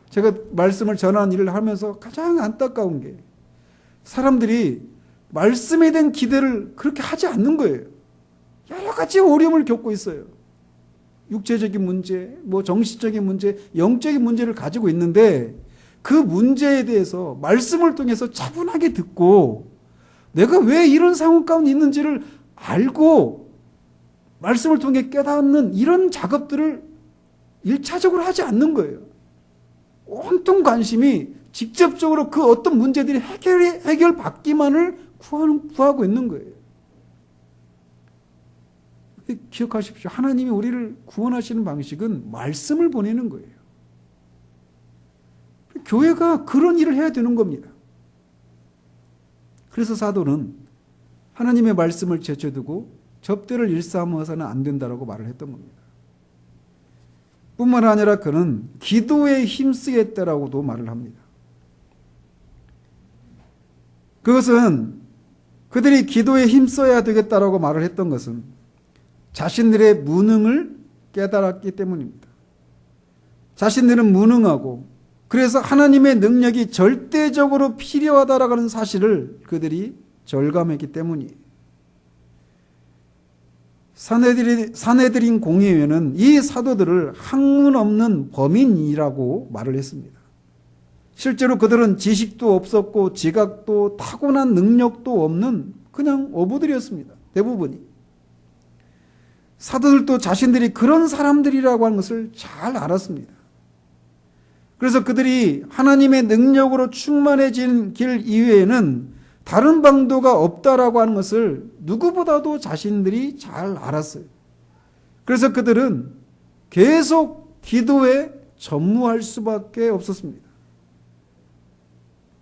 제가 말씀을 전하는 일을 하면서 가장 안타까운 게 사람들이 말씀에 대한 기대를 그렇게 하지 않는 거예요. 여러 가지 어려움을 겪고 있어요. 육체적인 문제, 정신적인 문제, 영적인 문제를 가지고 있는데 그 문제에 대해서 말씀을 통해서 차분하게 듣고 내가 왜 이런 상황 가운데 있는지를 알고 말씀을 통해 깨닫는 이런 작업들을 1차적으로 하지 않는 거예요. 온통 관심이 직접적으로 그 어떤 문제들이 해결받기만을 구하고 있는 거예요. 기억하십시오. 하나님이 우리를 구원하시는 방식은 말씀을 보내는 거예요. 교회가 그런 일을 해야 되는 겁니다. 그래서 사도는 하나님의 말씀을 제쳐두고 접대를 일삼아서는 안 된다라고 말을 했던 겁니다. 뿐만 아니라 그는 기도에 힘쓰겠다라고도 말을 합니다. 그것은 그들이 기도에 힘써야 되겠다라고 말을 했던 것은 자신들의 무능을 깨달았기 때문입니다. 자신들은 무능하고 그래서 하나님의 능력이 절대적으로 필요하다라고 하는 사실을 그들이 절감했기 때문이에요. 산헤드린 공의회는 이 사도들을 학문 없는 범인이라고 말을 했습니다. 실제로 그들은 지식도 없었고 지각도 타고난 능력도 없는 그냥 어부들이었습니다. 대부분이. 사도들도 자신들이 그런 사람들이라고 하는 것을 잘 알았습니다. 그래서 그들이 하나님의 능력으로 충만해진 길 이외에는 다른 방도가 없다라고 하는 것을 누구보다도 자신들이 잘 알았어요. 그래서 그들은 계속 기도에 전무할 수밖에 없었습니다.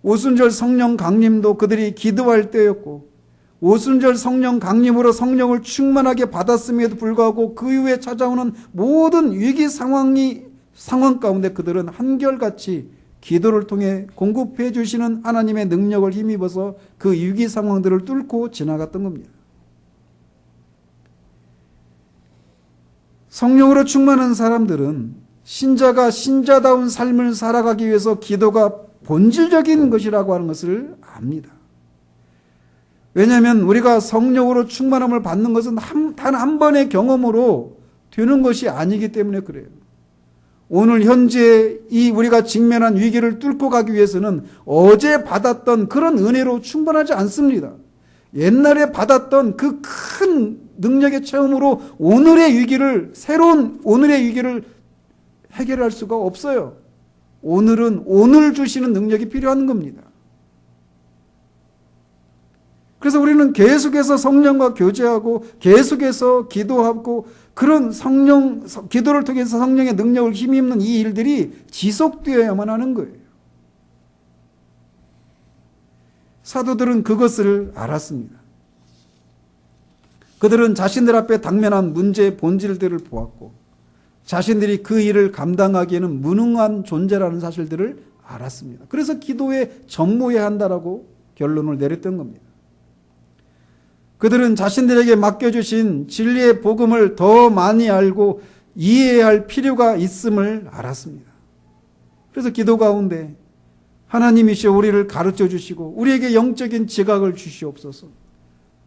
오순절 성령 강림도 그들이 기도할 때였고 오순절 성령 강림으로 성령을 충만하게 받았음에도 불구하고 그 이후에 찾아오는 모든 위기 상황 가운데 그들은 한결같이 기도를 통해 공급해 주시는 하나님의 능력을 힘입어서 그 위기 상황들을 뚫고 지나갔던 겁니다. 성령으로 충만한 사람들은 신자가 신자다운 삶을 살아가기 위해서 기도가 본질적인 것이라고 하는 것을 압니다. 왜냐하면 우리가 성령으로 충만함을 받는 것은 단 한 번의 경험으로 되는 것이 아니기 때문에 그래요. 오늘 현재 이 우리가 직면한 위기를 뚫고 가기 위해서는 어제 받았던 그런 은혜로 충분하지 않습니다. 옛날에 받았던 그 큰 능력의 체험으로 새로운 오늘의 위기를 해결할 수가 없어요. 오늘은 오늘 주시는 능력이 필요한 겁니다. 그래서 우리는 계속해서 성령과 교제하고 계속해서 기도하고 그런 기도를 통해서 성령의 능력을 힘입는 이 일들이 지속되어야만 하는 거예요. 사도들은 그것을 알았습니다. 그들은 자신들 앞에 당면한 문제의 본질들을 보았고 자신들이 그 일을 감당하기에는 무능한 존재라는 사실들을 알았습니다. 그래서 기도에 전무해야 한다라고 결론을 내렸던 겁니다. 그들은 자신들에게 맡겨주신 진리의 복음을 더 많이 알고 이해해야 할 필요가 있음을 알았습니다. 그래서 기도 가운데 하나님이시여 우리를 가르쳐 주시고 우리에게 영적인 지각을 주시옵소서.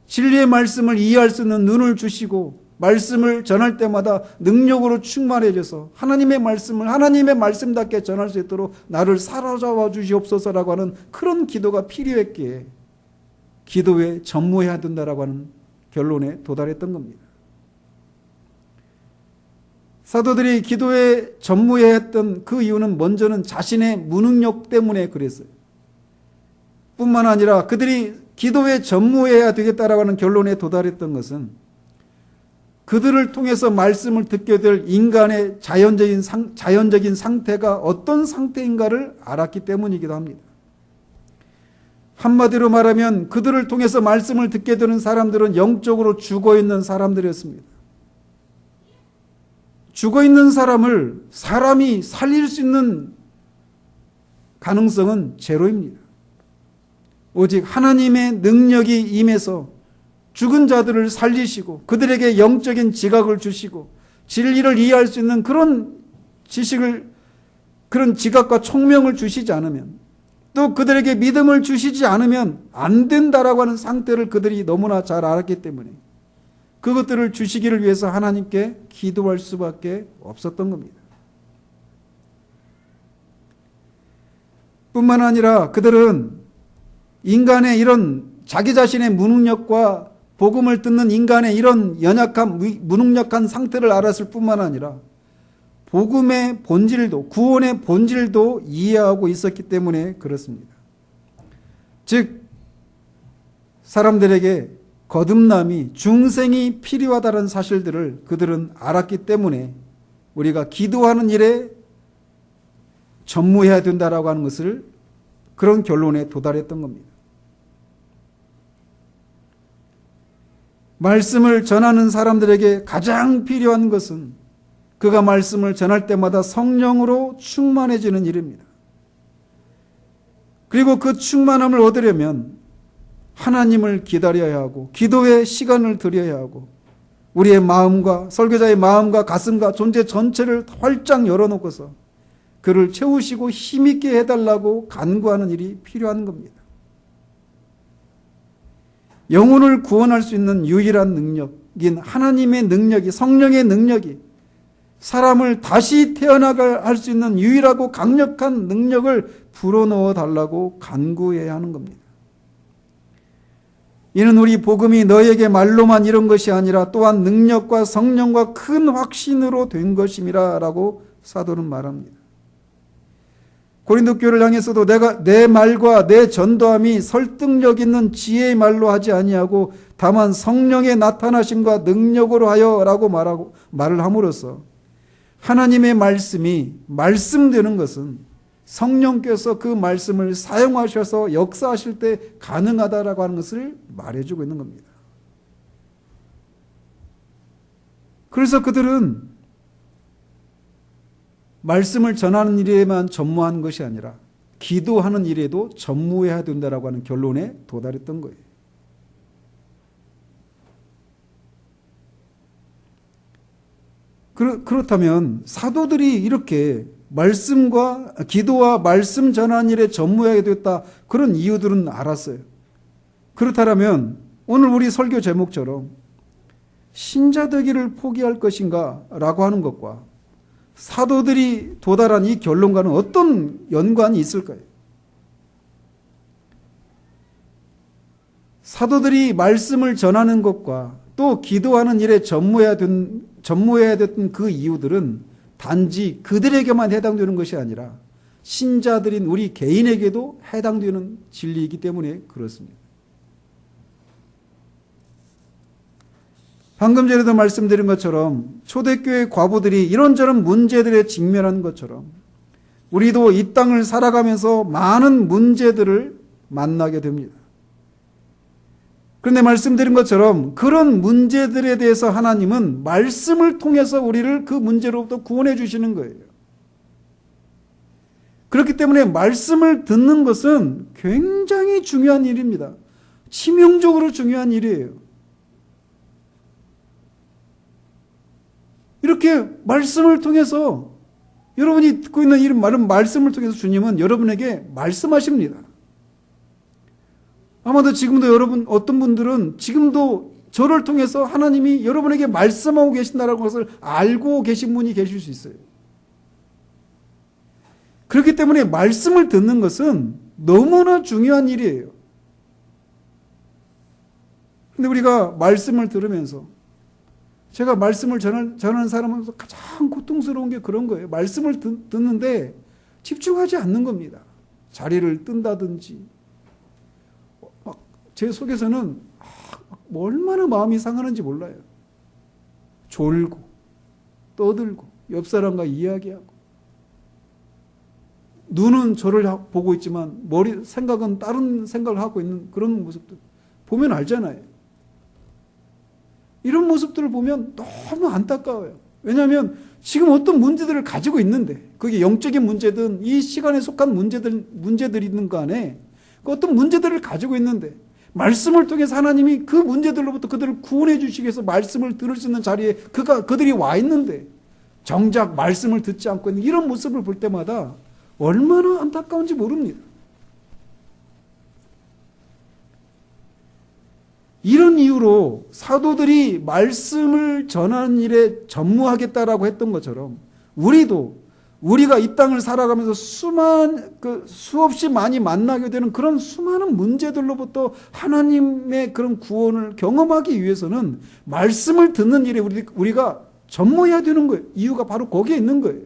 진리의 말씀을 이해할 수 있는 눈을 주시고 말씀을 전할 때마다 능력으로 충만해져서 하나님의 말씀답게 전할 수 있도록 나를 사로잡아 주시옵소서라고 하는 그런 기도가 필요했기에 기도에 전무해야 된다라고 하는 결론에 도달했던 겁니다. 사도들이 기도에 전무해야 했던 그 이유는 먼저는 자신의 무능력 때문에 그랬어요. 뿐만 아니라 그들이 기도에 전무해야 되겠다라고 하는 결론에 도달했던 것은 그들을 통해서 말씀을 듣게 될 인간의 자연적인 상태가 어떤 상태인가를 알았기 때문이기도 합니다. 한마디로 말하면 그들을 통해서 말씀을 듣게 되는 사람들은 영적으로 죽어있는 사람들이었습니다. 죽어있는 사람이 살릴 수 있는 가능성은 제로입니다. 오직 하나님의 능력이 임해서 죽은 자들을 살리시고 그들에게 영적인 지각을 주시고 진리를 이해할 수 있는 그런 그런 지각과 총명을 주시지 않으면 또 그들에게 믿음을 주시지 않으면 안 된다라고 하는 상태를 그들이 너무나 잘 알았기 때문에 그것들을 주시기를 위해서 하나님께 기도할 수밖에 없었던 겁니다. 뿐만 아니라 그들은 인간의 이런 자기 자신의 무능력과 복음을 듣는 인간의 이런 무능력한 상태를 알았을 뿐만 아니라 복음의 본질도, 구원의 본질도 이해하고 있었기 때문에 그렇습니다. 즉, 사람들에게 거듭남이, 중생이 필요하다는 사실들을 그들은 알았기 때문에 우리가 기도하는 일에 전무해야 된다라고 하는 것을 그런 결론에 도달했던 겁니다. 말씀을 전하는 사람들에게 가장 필요한 것은 그가 말씀을 전할 때마다 성령으로 충만해지는 일입니다. 그리고 그 충만함을 얻으려면 하나님을 기다려야 하고 기도의 시간을 드려야 하고 우리의 마음과 설교자의 마음과 가슴과 존재 전체를 활짝 열어놓고서 그를 채우시고 힘있게 해달라고 간구하는 일이 필요한 겁니다. 영혼을 구원할 수 있는 유일한 능력인 하나님의 능력이, 성령의 능력이 사람을 다시 태어나게 할 수 있는 유일하고 강력한 능력을 불어넣어 달라고 간구해야 하는 겁니다. 이는 우리 복음이 너에게 말로만 이런 것이 아니라 또한 능력과 성령과 큰 확신으로 된 것임이라 라고 사도는 말합니다. 고린도 교회를 향해서도 내가 내 말과 내 전도함이 설득력 있는 지혜의 말로 하지 아니하고 다만 성령의 나타나심과 능력으로 하여라고 말을 함으로써 하나님의 말씀이 말씀되는 것은 성령께서 그 말씀을 사용하셔서 역사하실 때 가능하다라고 하는 것을 말해주고 있는 겁니다. 그래서 그들은 말씀을 전하는 일에만 전무한 것이 아니라 기도하는 일에도 전무해야 된다라고 하는 결론에 도달했던 거예요. 그렇다면 사도들이 이렇게 말씀과 기도와 말씀 전하는 일에 전무하게 됐다, 그런 이유들은 알았어요. 그렇다면 오늘 우리 설교 제목처럼 신자 되기를 포기할 것인가 라고 하는 것과 사도들이 도달한 이 결론과는 어떤 연관이 있을까요? 사도들이 말씀을 전하는 것과 또 기도하는 일에 전무해야 됐던 그 이유들은 단지 그들에게만 해당되는 것이 아니라 신자들인 우리 개인에게도 해당되는 진리이기 때문에 그렇습니다. 방금 전에도 말씀드린 것처럼 초대교회 과부들이 이런저런 문제들에 직면한 것처럼 우리도 이 땅을 살아가면서 많은 문제들을 만나게 됩니다. 그런데 말씀드린 것처럼 그런 문제들에 대해서 하나님은 말씀을 통해서 우리를 그 문제로부터 구원해 주시는 거예요. 그렇기 때문에 말씀을 듣는 것은 굉장히 중요한 일입니다. 치명적으로 중요한 일이에요. 이렇게 말씀을 통해서 여러분이 듣고 있는 이 말씀을 통해서 주님은 여러분에게 말씀하십니다. 아마도 지금도 여러분 어떤 분들은 지금도 저를 통해서 하나님이 여러분에게 말씀하고 계신다는 것을 알고 계신 분이 계실 수 있어요. 그렇기 때문에 말씀을 듣는 것은 너무나 중요한 일이에요. 그런데 우리가 말씀을 들으면서 제가 말씀을 전하는 사람으로서 가장 고통스러운 게 그런 거예요. 말씀을 듣는데 집중하지 않는 겁니다. 자리를 뜬다든지 막 제 속에서는 얼마나 마음이 상하는지 몰라요. 졸고 떠들고 옆 사람과 이야기하고 눈은 저를 보고 있지만 생각은 다른 생각을 하고 있는 그런 모습들 보면 알잖아요. 이런 모습들을 보면 너무 안타까워요. 왜냐하면 지금 어떤 문제들을 가지고 있는데 그게 영적인 문제든 이 시간에 속한 문제들이든 간에 그 어떤 문제들을 가지고 있는데 말씀을 통해서 하나님이 그 문제들로부터 그들을 구원해 주시기 위해서 말씀을 들을 수 있는 자리에 그들이 와 있는데 정작 말씀을 듣지 않고 있는 이런 모습을 볼 때마다 얼마나 안타까운지 모릅니다. 이런 이유로 사도들이 말씀을 전하는 일에 전무하겠다라고 했던 것처럼 우리가 이 땅을 살아가면서 수없이 많이 만나게 되는 그런 수많은 문제들로부터 하나님의 그런 구원을 경험하기 위해서는 말씀을 듣는 일에 우리가 전무해야 되는 거예요. 이유가 바로 거기에 있는 거예요.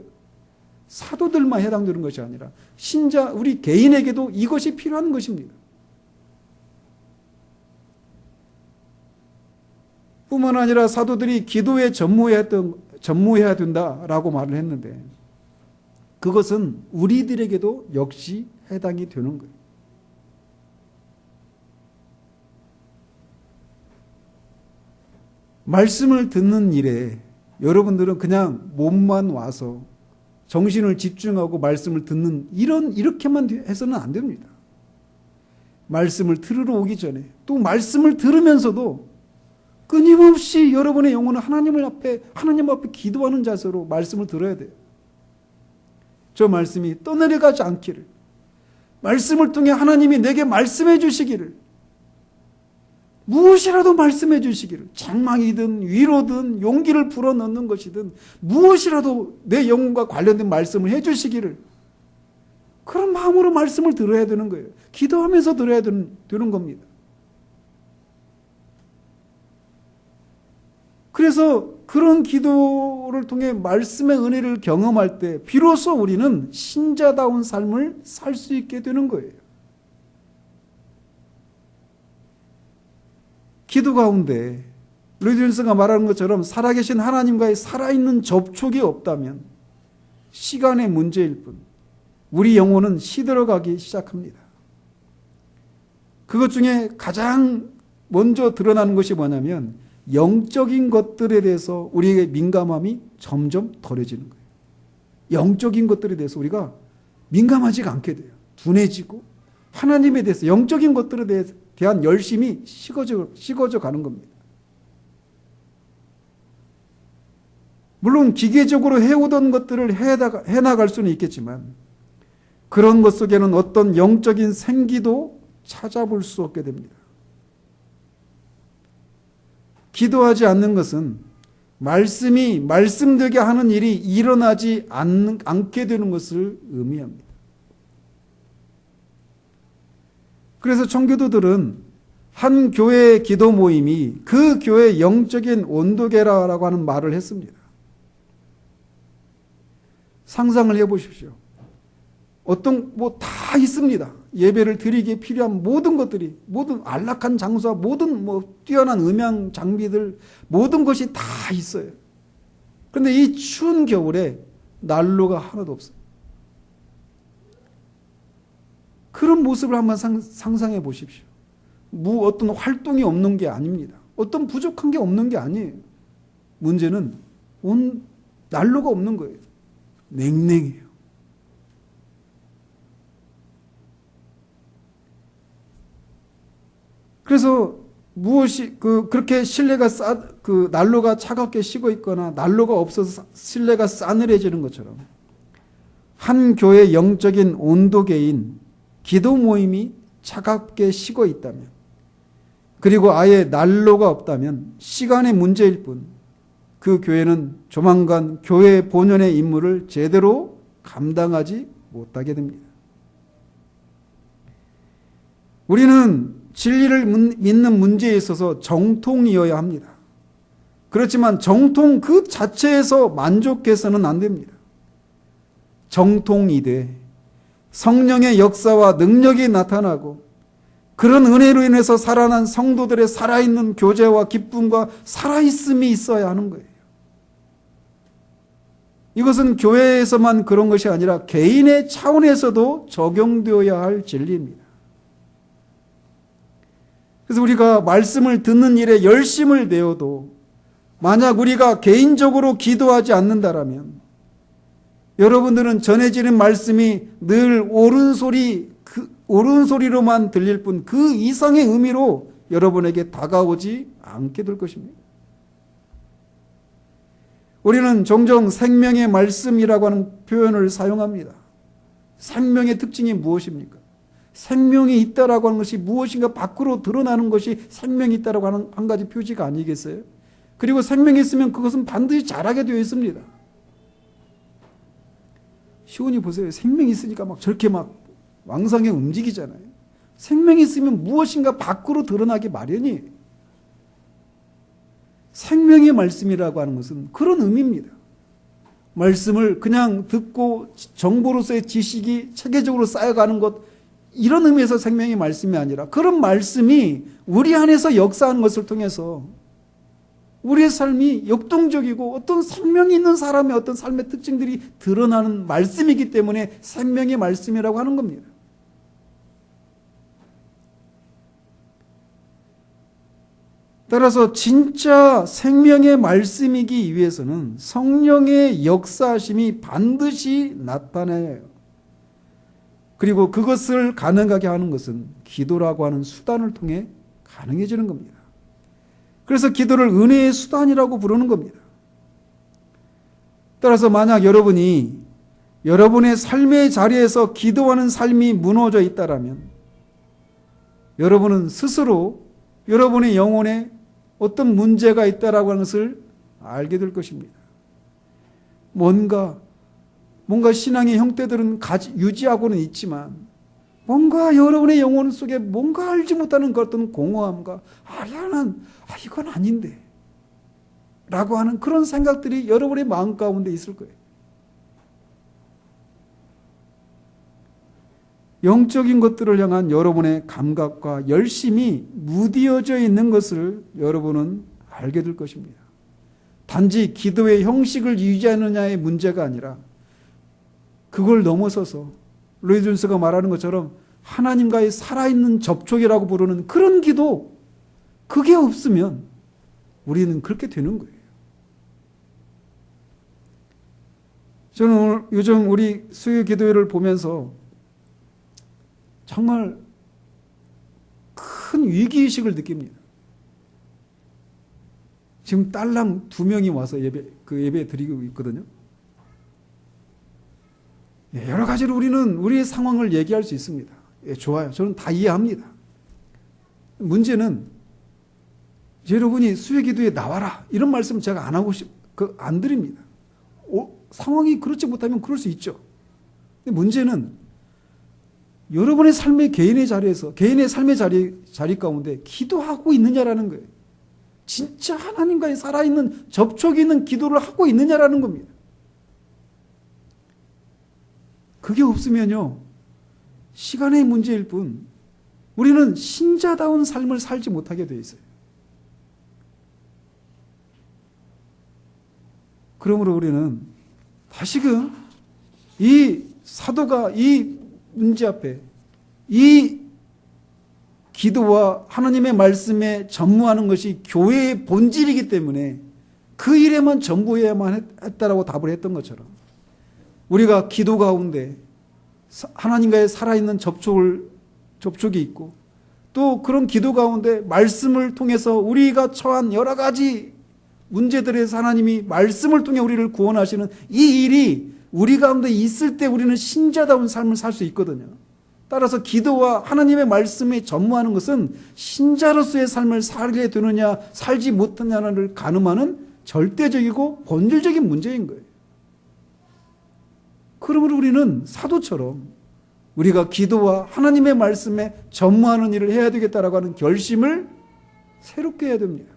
사도들만 해당되는 것이 아니라 신자 우리 개인에게도 이것이 필요한 것입니다. 뿐만 아니라 사도들이 기도에 전무해야 된다라고 말을 했는데 그것은 우리들에게도 역시 해당이 되는 거예요. 말씀을 듣는 일에 여러분들은 그냥 몸만 와서 정신을 집중하고 말씀을 듣는 이렇게만 해서는 안 됩니다. 말씀을 들으러 오기 전에 또 말씀을 들으면서도 끊임없이 여러분의 영혼은 하나님 앞에 기도하는 자세로 말씀을 들어야 돼요. 저 말씀이 떠내려가지 않기를, 말씀을 통해 하나님이 내게 말씀해 주시기를, 무엇이라도 말씀해 주시기를, 책망이든 위로든 용기를 불어넣는 것이든 무엇이라도 내 영혼과 관련된 말씀을 해 주시기를, 그런 마음으로 말씀을 들어야 되는 거예요. 기도하면서 들어야 되는 겁니다. 그래서 그런 기도를 통해 말씀의 은혜를 경험할 때 비로소 우리는 신자다운 삶을 살 수 있게 되는 거예요. 기도 가운데 루이드윈스가 말하는 것처럼 살아계신 하나님과의 살아있는 접촉이 없다면 시간의 문제일 뿐 우리 영혼은 시들어가기 시작합니다. 그것 중에 가장 먼저 드러나는 것이 뭐냐면 영적인 것들에 대해서 우리의 민감함이 점점 덜해지는 거예요. 영적인 것들에 대해서 우리가 민감하지가 않게 돼요. 둔해지고 하나님에 대해서 영적인 것들에 대한 열심이 식어져 가는 겁니다. 물론 기계적으로 해오던 것들을 해나갈 수는 있겠지만 그런 것 속에는 어떤 영적인 생기도 찾아볼 수 없게 됩니다. 기도하지 않는 것은 말씀이 말씀되게 하는 일이 일어나지 않게 되는 것을 의미합니다. 그래서 청교도들은 한 교회의 기도 모임이 그 교회의 영적인 온도계라고 하는 말을 했습니다. 상상을 해보십시오. 다 있습니다. 예배를 드리기에 필요한 모든 것들이, 모든 안락한 장소와 모든 뛰어난 음향 장비들, 모든 것이 다 있어요. 그런데 이 추운 겨울에 난로가 하나도 없어요. 그런 모습을 한번 상상해 보십시오. 어떤 활동이 없는 게 아닙니다. 어떤 부족한 게 없는 게 아니에요. 문제는 난로가 없는 거예요. 냉랭해요. 그래서 그렇게 난로가 차갑게 식어 있거나 난로가 없어서 실내가 싸늘해지는 것처럼 한 교회의 영적인 온도계인 기도 모임이 차갑게 식어 있다면, 그리고 아예 난로가 없다면 시간의 문제일 뿐 그 교회는 조만간 교회 본연의 임무를 제대로 감당하지 못하게 됩니다. 우리는 진리를 믿는 문제에 있어서 정통이어야 합니다. 그렇지만 정통 그 자체에서 만족해서는 안 됩니다. 정통이 돼 성령의 역사와 능력이 나타나고 그런 은혜로 인해서 살아난 성도들의 살아있는 교제와 기쁨과 살아있음이 있어야 하는 거예요. 이것은 교회에서만 그런 것이 아니라 개인의 차원에서도 적용되어야 할 진리입니다. 그래서 우리가 말씀을 듣는 일에 열심을 내어도 만약 우리가 개인적으로 기도하지 않는다라면 여러분들은 전해지는 말씀이 늘 옳은 소리로만 들릴 뿐 그 이상의 의미로 여러분에게 다가오지 않게 될 것입니다. 우리는 종종 생명의 말씀이라고 하는 표현을 사용합니다. 생명의 특징이 무엇입니까? 생명이 있다라고 하는 것이 무엇인가 밖으로 드러나는 것이 생명이 있다라고 하는 한 가지 표지가 아니겠어요? 그리고 생명이 있으면 그것은 반드시 자라게 되어 있습니다. 시온이 보세요. 생명이 있으니까 저렇게 왕성하게 움직이잖아요. 생명이 있으면 무엇인가 밖으로 드러나기 마련이에요. 생명의 말씀이라고 하는 것은 그런 의미입니다. 말씀을 그냥 듣고 정보로서의 지식이 체계적으로 쌓여가는 것, 이런 의미에서 생명의 말씀이 아니라 그런 말씀이 우리 안에서 역사하는 것을 통해서 우리의 삶이 역동적이고 어떤 생명이 있는 사람의 어떤 삶의 특징들이 드러나는 말씀이기 때문에 생명의 말씀이라고 하는 겁니다. 따라서 진짜 생명의 말씀이기 위해서는 성령의 역사하심이 반드시 나타나요. 그리고 그것을 가능하게 하는 것은 기도라고 하는 수단을 통해 가능해지는 겁니다. 그래서 기도를 은혜의 수단이라고 부르는 겁니다. 따라서 만약 여러분이 여러분의 삶의 자리에서 기도하는 삶이 무너져 있다라면 여러분은 스스로 여러분의 영혼에 어떤 문제가 있다라고 하는 것을 알게 될 것입니다. 뭔가 신앙의 형태들은 유지하고는 있지만 뭔가 여러분의 영혼 속에 뭔가 알지 못하는 어떤 공허함과 이건 아닌데 라고 하는 그런 생각들이 여러분의 마음 가운데 있을 거예요. 영적인 것들을 향한 여러분의 감각과 열심이 무디어져 있는 것을 여러분은 알게 될 것입니다. 단지 기도의 형식을 유지하느냐의 문제가 아니라 그걸 넘어서서 로이 존스가 말하는 것처럼 하나님과의 살아있는 접촉이라고 부르는 그런 기도, 그게 없으면 우리는 그렇게 되는 거예요. 저는 요즘 우리 수요 기도회를 보면서 정말 큰 위기의식을 느낍니다. 지금 딸랑 2명이 와서 예배 드리고 있거든요. 여러 가지로 우리는 우리의 상황을 얘기할 수 있습니다. 좋아요. 저는 다 이해합니다. 문제는 여러분이 수요 기도에 나와라 이런 말씀 제가 안 드립니다. 상황이 그렇지 못하면 그럴 수 있죠. 근데 문제는 여러분의 삶의 개인의 자리에서 개인의 삶의 자리 가운데 기도하고 있느냐라는 거예요. 진짜 하나님과의 살아있는 접촉이 있는 기도를 하고 있느냐라는 겁니다. 그게 없으면요, 시간의 문제일 뿐 우리는 신자다운 삶을 살지 못하게 돼 있어요. 그러므로 우리는 다시금 이 사도가 이 문제 앞에 이 기도와 하나님의 말씀에 전무하는 것이 교회의 본질이기 때문에 그 일에만 전무해야만 했다라고 답을 했던 것처럼 우리가 기도 가운데 하나님과의 살아있는 접촉이 있고 또 그런 기도 가운데 말씀을 통해서 우리가 처한 여러 가지 문제들에서 하나님이 말씀을 통해 우리를 구원하시는 이 일이 우리 가운데 있을 때 우리는 신자다운 삶을 살 수 있거든요. 따라서 기도와 하나님의 말씀에 전무하는 것은 신자로서의 삶을 살게 되느냐 살지 못하느냐를 가늠하는 절대적이고 본질적인 문제인 거예요. 그러므로 우리는 사도처럼 우리가 기도와 하나님의 말씀에 전무하는 일을 해야 되겠다라고 하는 결심을 새롭게 해야 됩니다.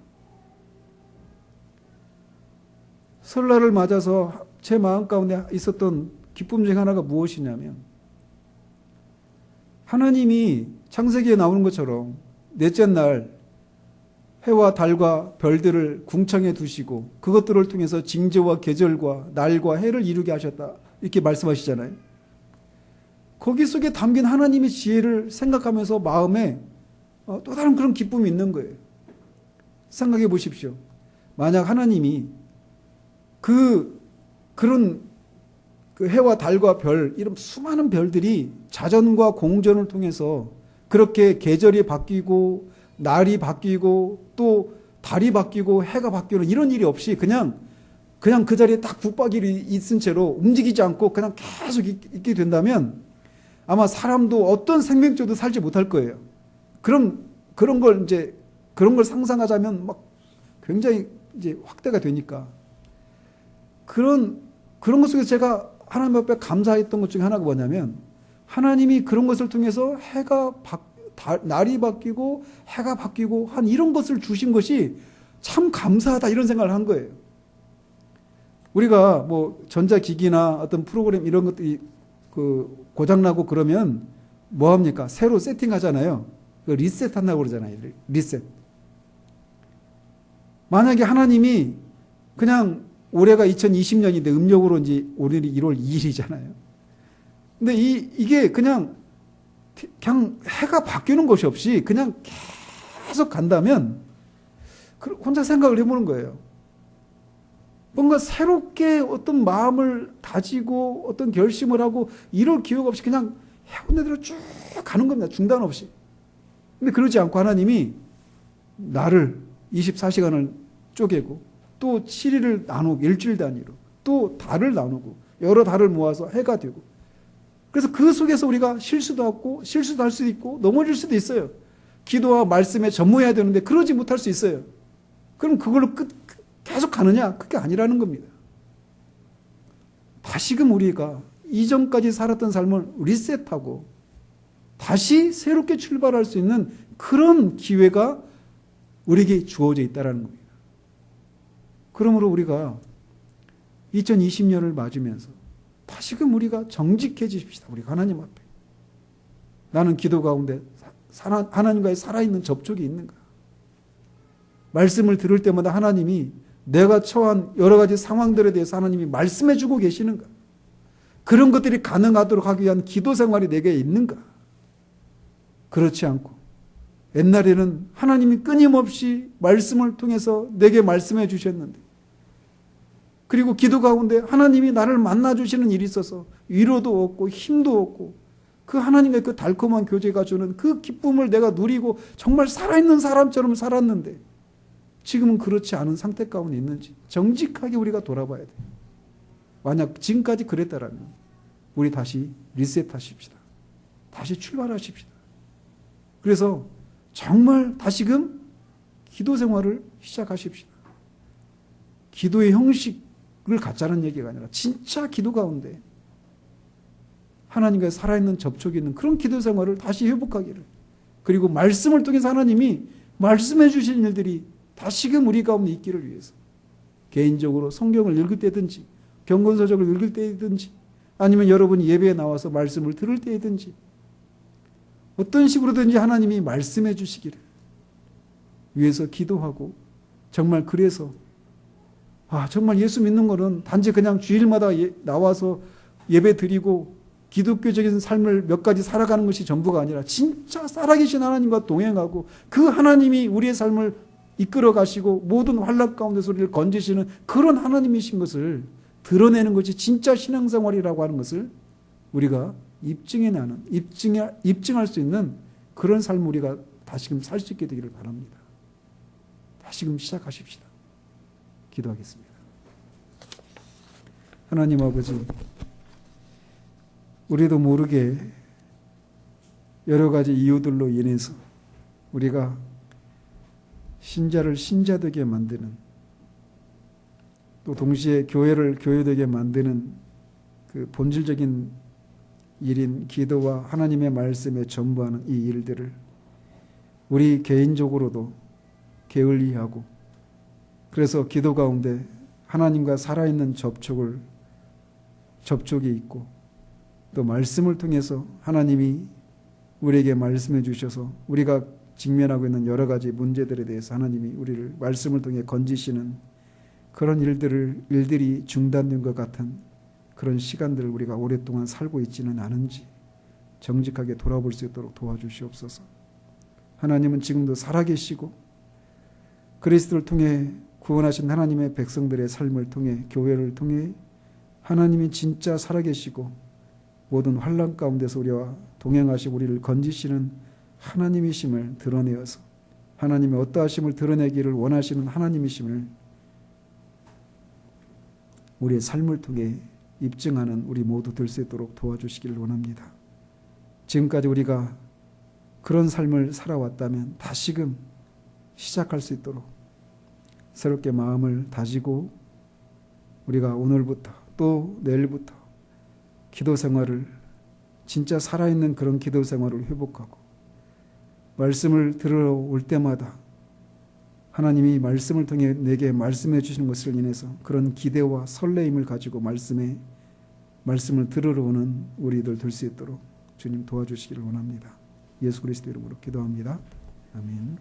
설날을 맞아서 제 마음 가운데 있었던 기쁨 중 하나가 무엇이냐면 하나님이 창세기에 나오는 것처럼 넷째 날 해와 달과 별들을 궁창에 두시고 그것들을 통해서 징조와 계절과 날과 해를 이루게 하셨다 이렇게 말씀하시잖아요. 거기 속에 담긴 하나님의 지혜를 생각하면서 마음에 또 다른 그런 기쁨이 있는 거예요. 생각해 보십시오. 만약 하나님이 그런 해와 달과 별, 이런 수많은 별들이 자전과 공전을 통해서 그렇게 계절이 바뀌고 날이 바뀌고 또 달이 바뀌고 해가 바뀌는 이런 일이 없이 그냥 그 자리에 딱 붙박이를 있은 채로 움직이지 않고 그냥 계속 있게 된다면 아마 사람도 어떤 생명체도 살지 못할 거예요. 그런 걸 상상하자면 막 굉장히 이제 확대가 되니까 그런 것 속에서 제가 하나님 앞에 감사했던 것 중에 하나가 뭐냐면 하나님이 그런 것을 통해서 날이 바뀌고 해가 바뀌고 한 이런 것을 주신 것이 참 감사하다 이런 생각을 한 거예요. 우리가 뭐 전자기기나 어떤 프로그램 이런 것들이 고장나고 그러면 뭐 합니까? 새로 세팅하잖아요. 리셋한다고 그러잖아요. 리셋. 만약에 하나님이 그냥 올해가 2020년인데 음력으로 이제 오늘이 1월 2일이잖아요. 근데 이게 그냥 해가 바뀌는 것이 없이 그냥 계속 간다면 혼자 생각을 해보는 거예요. 뭔가 새롭게 어떤 마음을 다지고 어떤 결심을 하고 이럴 기회가 없이 그냥 해온 대로 쭉 가는 겁니다. 중단 없이. 근데 그러지 않고 하나님이 나를 24시간을 쪼개고 또 7일을 나누고 일주일 단위로 또 달을 나누고 여러 달을 모아서 해가 되고 그래서 그 속에서 우리가 실수도 하고 실수도 할 수도 있고 넘어질 수도 있어요. 기도와 말씀에 전무해야 되는데 그러지 못할 수 있어요. 그럼 그걸로 계속 가느냐? 그게 아니라는 겁니다. 다시금 우리가 이전까지 살았던 삶을 리셋하고 다시 새롭게 출발할 수 있는 그런 기회가 우리에게 주어져 있다는 겁니다. 그러므로 우리가 2020년을 맞으면서 다시금 우리가 정직해지십시다. 우리가 하나님 앞에. 나는 기도 가운데 하나님과의 살아있는 접촉이 있는가? 말씀을 들을 때마다 하나님이 내가 처한 여러 가지 상황들에 대해서 하나님이 말씀해 주고 계시는가? 그런 것들이 가능하도록 하기 위한 기도 생활이 내게 있는가? 그렇지 않고 옛날에는 하나님이 끊임없이 말씀을 통해서 내게 말씀해 주셨는데 그리고 기도 가운데 하나님이 나를 만나 주시는 일이 있어서 위로도 얻고 힘도 얻고 그 하나님의 그 달콤한 교제가 주는 그 기쁨을 내가 누리고 정말 살아있는 사람처럼 살았는데 지금은 그렇지 않은 상태 가운데 있는지 정직하게 우리가 돌아봐야 돼요. 만약 지금까지 그랬다라면 우리 다시 리셋하십시다. 다시 출발하십시다. 그래서 정말 다시금 기도 생활을 시작하십시다. 기도의 형식을 갖자는 얘기가 아니라 진짜 기도 가운데 하나님과 살아있는 접촉이 있는 그런 기도 생활을 다시 회복하기를 그리고 말씀을 통해서 하나님이 말씀해 주신 일들이 다시금 우리 가운데 있기를 위해서 개인적으로 성경을 읽을 때든지 경건서적을 읽을 때든지 아니면 여러분이 예배에 나와서 말씀을 들을 때든지 어떤 식으로든지 하나님이 말씀해 주시기를 위해서 기도하고 정말 그래서 정말 예수 믿는 거는 단지 그냥 주일마다 나와서 예배 드리고 기독교적인 삶을 몇 가지 살아가는 것이 전부가 아니라 진짜 살아계신 하나님과 동행하고 그 하나님이 우리의 삶을 이끌어 가시고 모든 환난 가운데서 우리를 건지시는 그런 하나님이신 것을 드러내는 것이 진짜 신앙생활이라고 하는 것을 우리가 입증할 수 있는 그런 삶을 우리가 다시금 살 수 있게 되기를 바랍니다. 다시금 시작하십시다. 기도하겠습니다. 하나님 아버지, 우리도 모르게 여러 가지 이유들로 인해서 우리가 신자를 신자되게 만드는 또 동시에 교회를 교회되게 만드는 그 본질적인 일인 기도와 하나님의 말씀에 전부하는 이 일들을 우리 개인적으로도 게을리하고 그래서 기도 가운데 하나님과 살아있는 접촉이 있고 또 말씀을 통해서 하나님이 우리에게 말씀해 주셔서 우리가 직면하고 있는 여러 가지 문제들에 대해서 하나님이 우리를 말씀을 통해 건지시는 그런 일들이 중단된 것 같은 그런 시간들을 우리가 오랫동안 살고 있지는 않은지 정직하게 돌아볼 수 있도록 도와주시옵소서. 하나님은 지금도 살아계시고 그리스도를 통해 구원하신 하나님의 백성들의 삶을 통해 교회를 통해 하나님이 진짜 살아계시고 모든 환난 가운데서 우리와 동행하시고 우리를 건지시는 하나님이심을 드러내어서 하나님의 어떠하심을 드러내기를 원하시는 하나님이심을 우리의 삶을 통해 입증하는 우리 모두 될 수 있도록 도와주시기를 원합니다. 지금까지 우리가 그런 삶을 살아왔다면 다시금 시작할 수 있도록 새롭게 마음을 다지고 우리가 오늘부터 또 내일부터 기도 생활을 진짜 살아있는 그런 기도 생활을 회복하고 말씀을 들으러 올 때마다 하나님이 말씀을 통해 내게 말씀해 주시는 것을 인해서 그런 기대와 설레임을 가지고 말씀을 들으러 오는 우리들 될 수 있도록 주님 도와주시기를 원합니다. 예수 그리스도 이름으로 기도합니다. 아멘.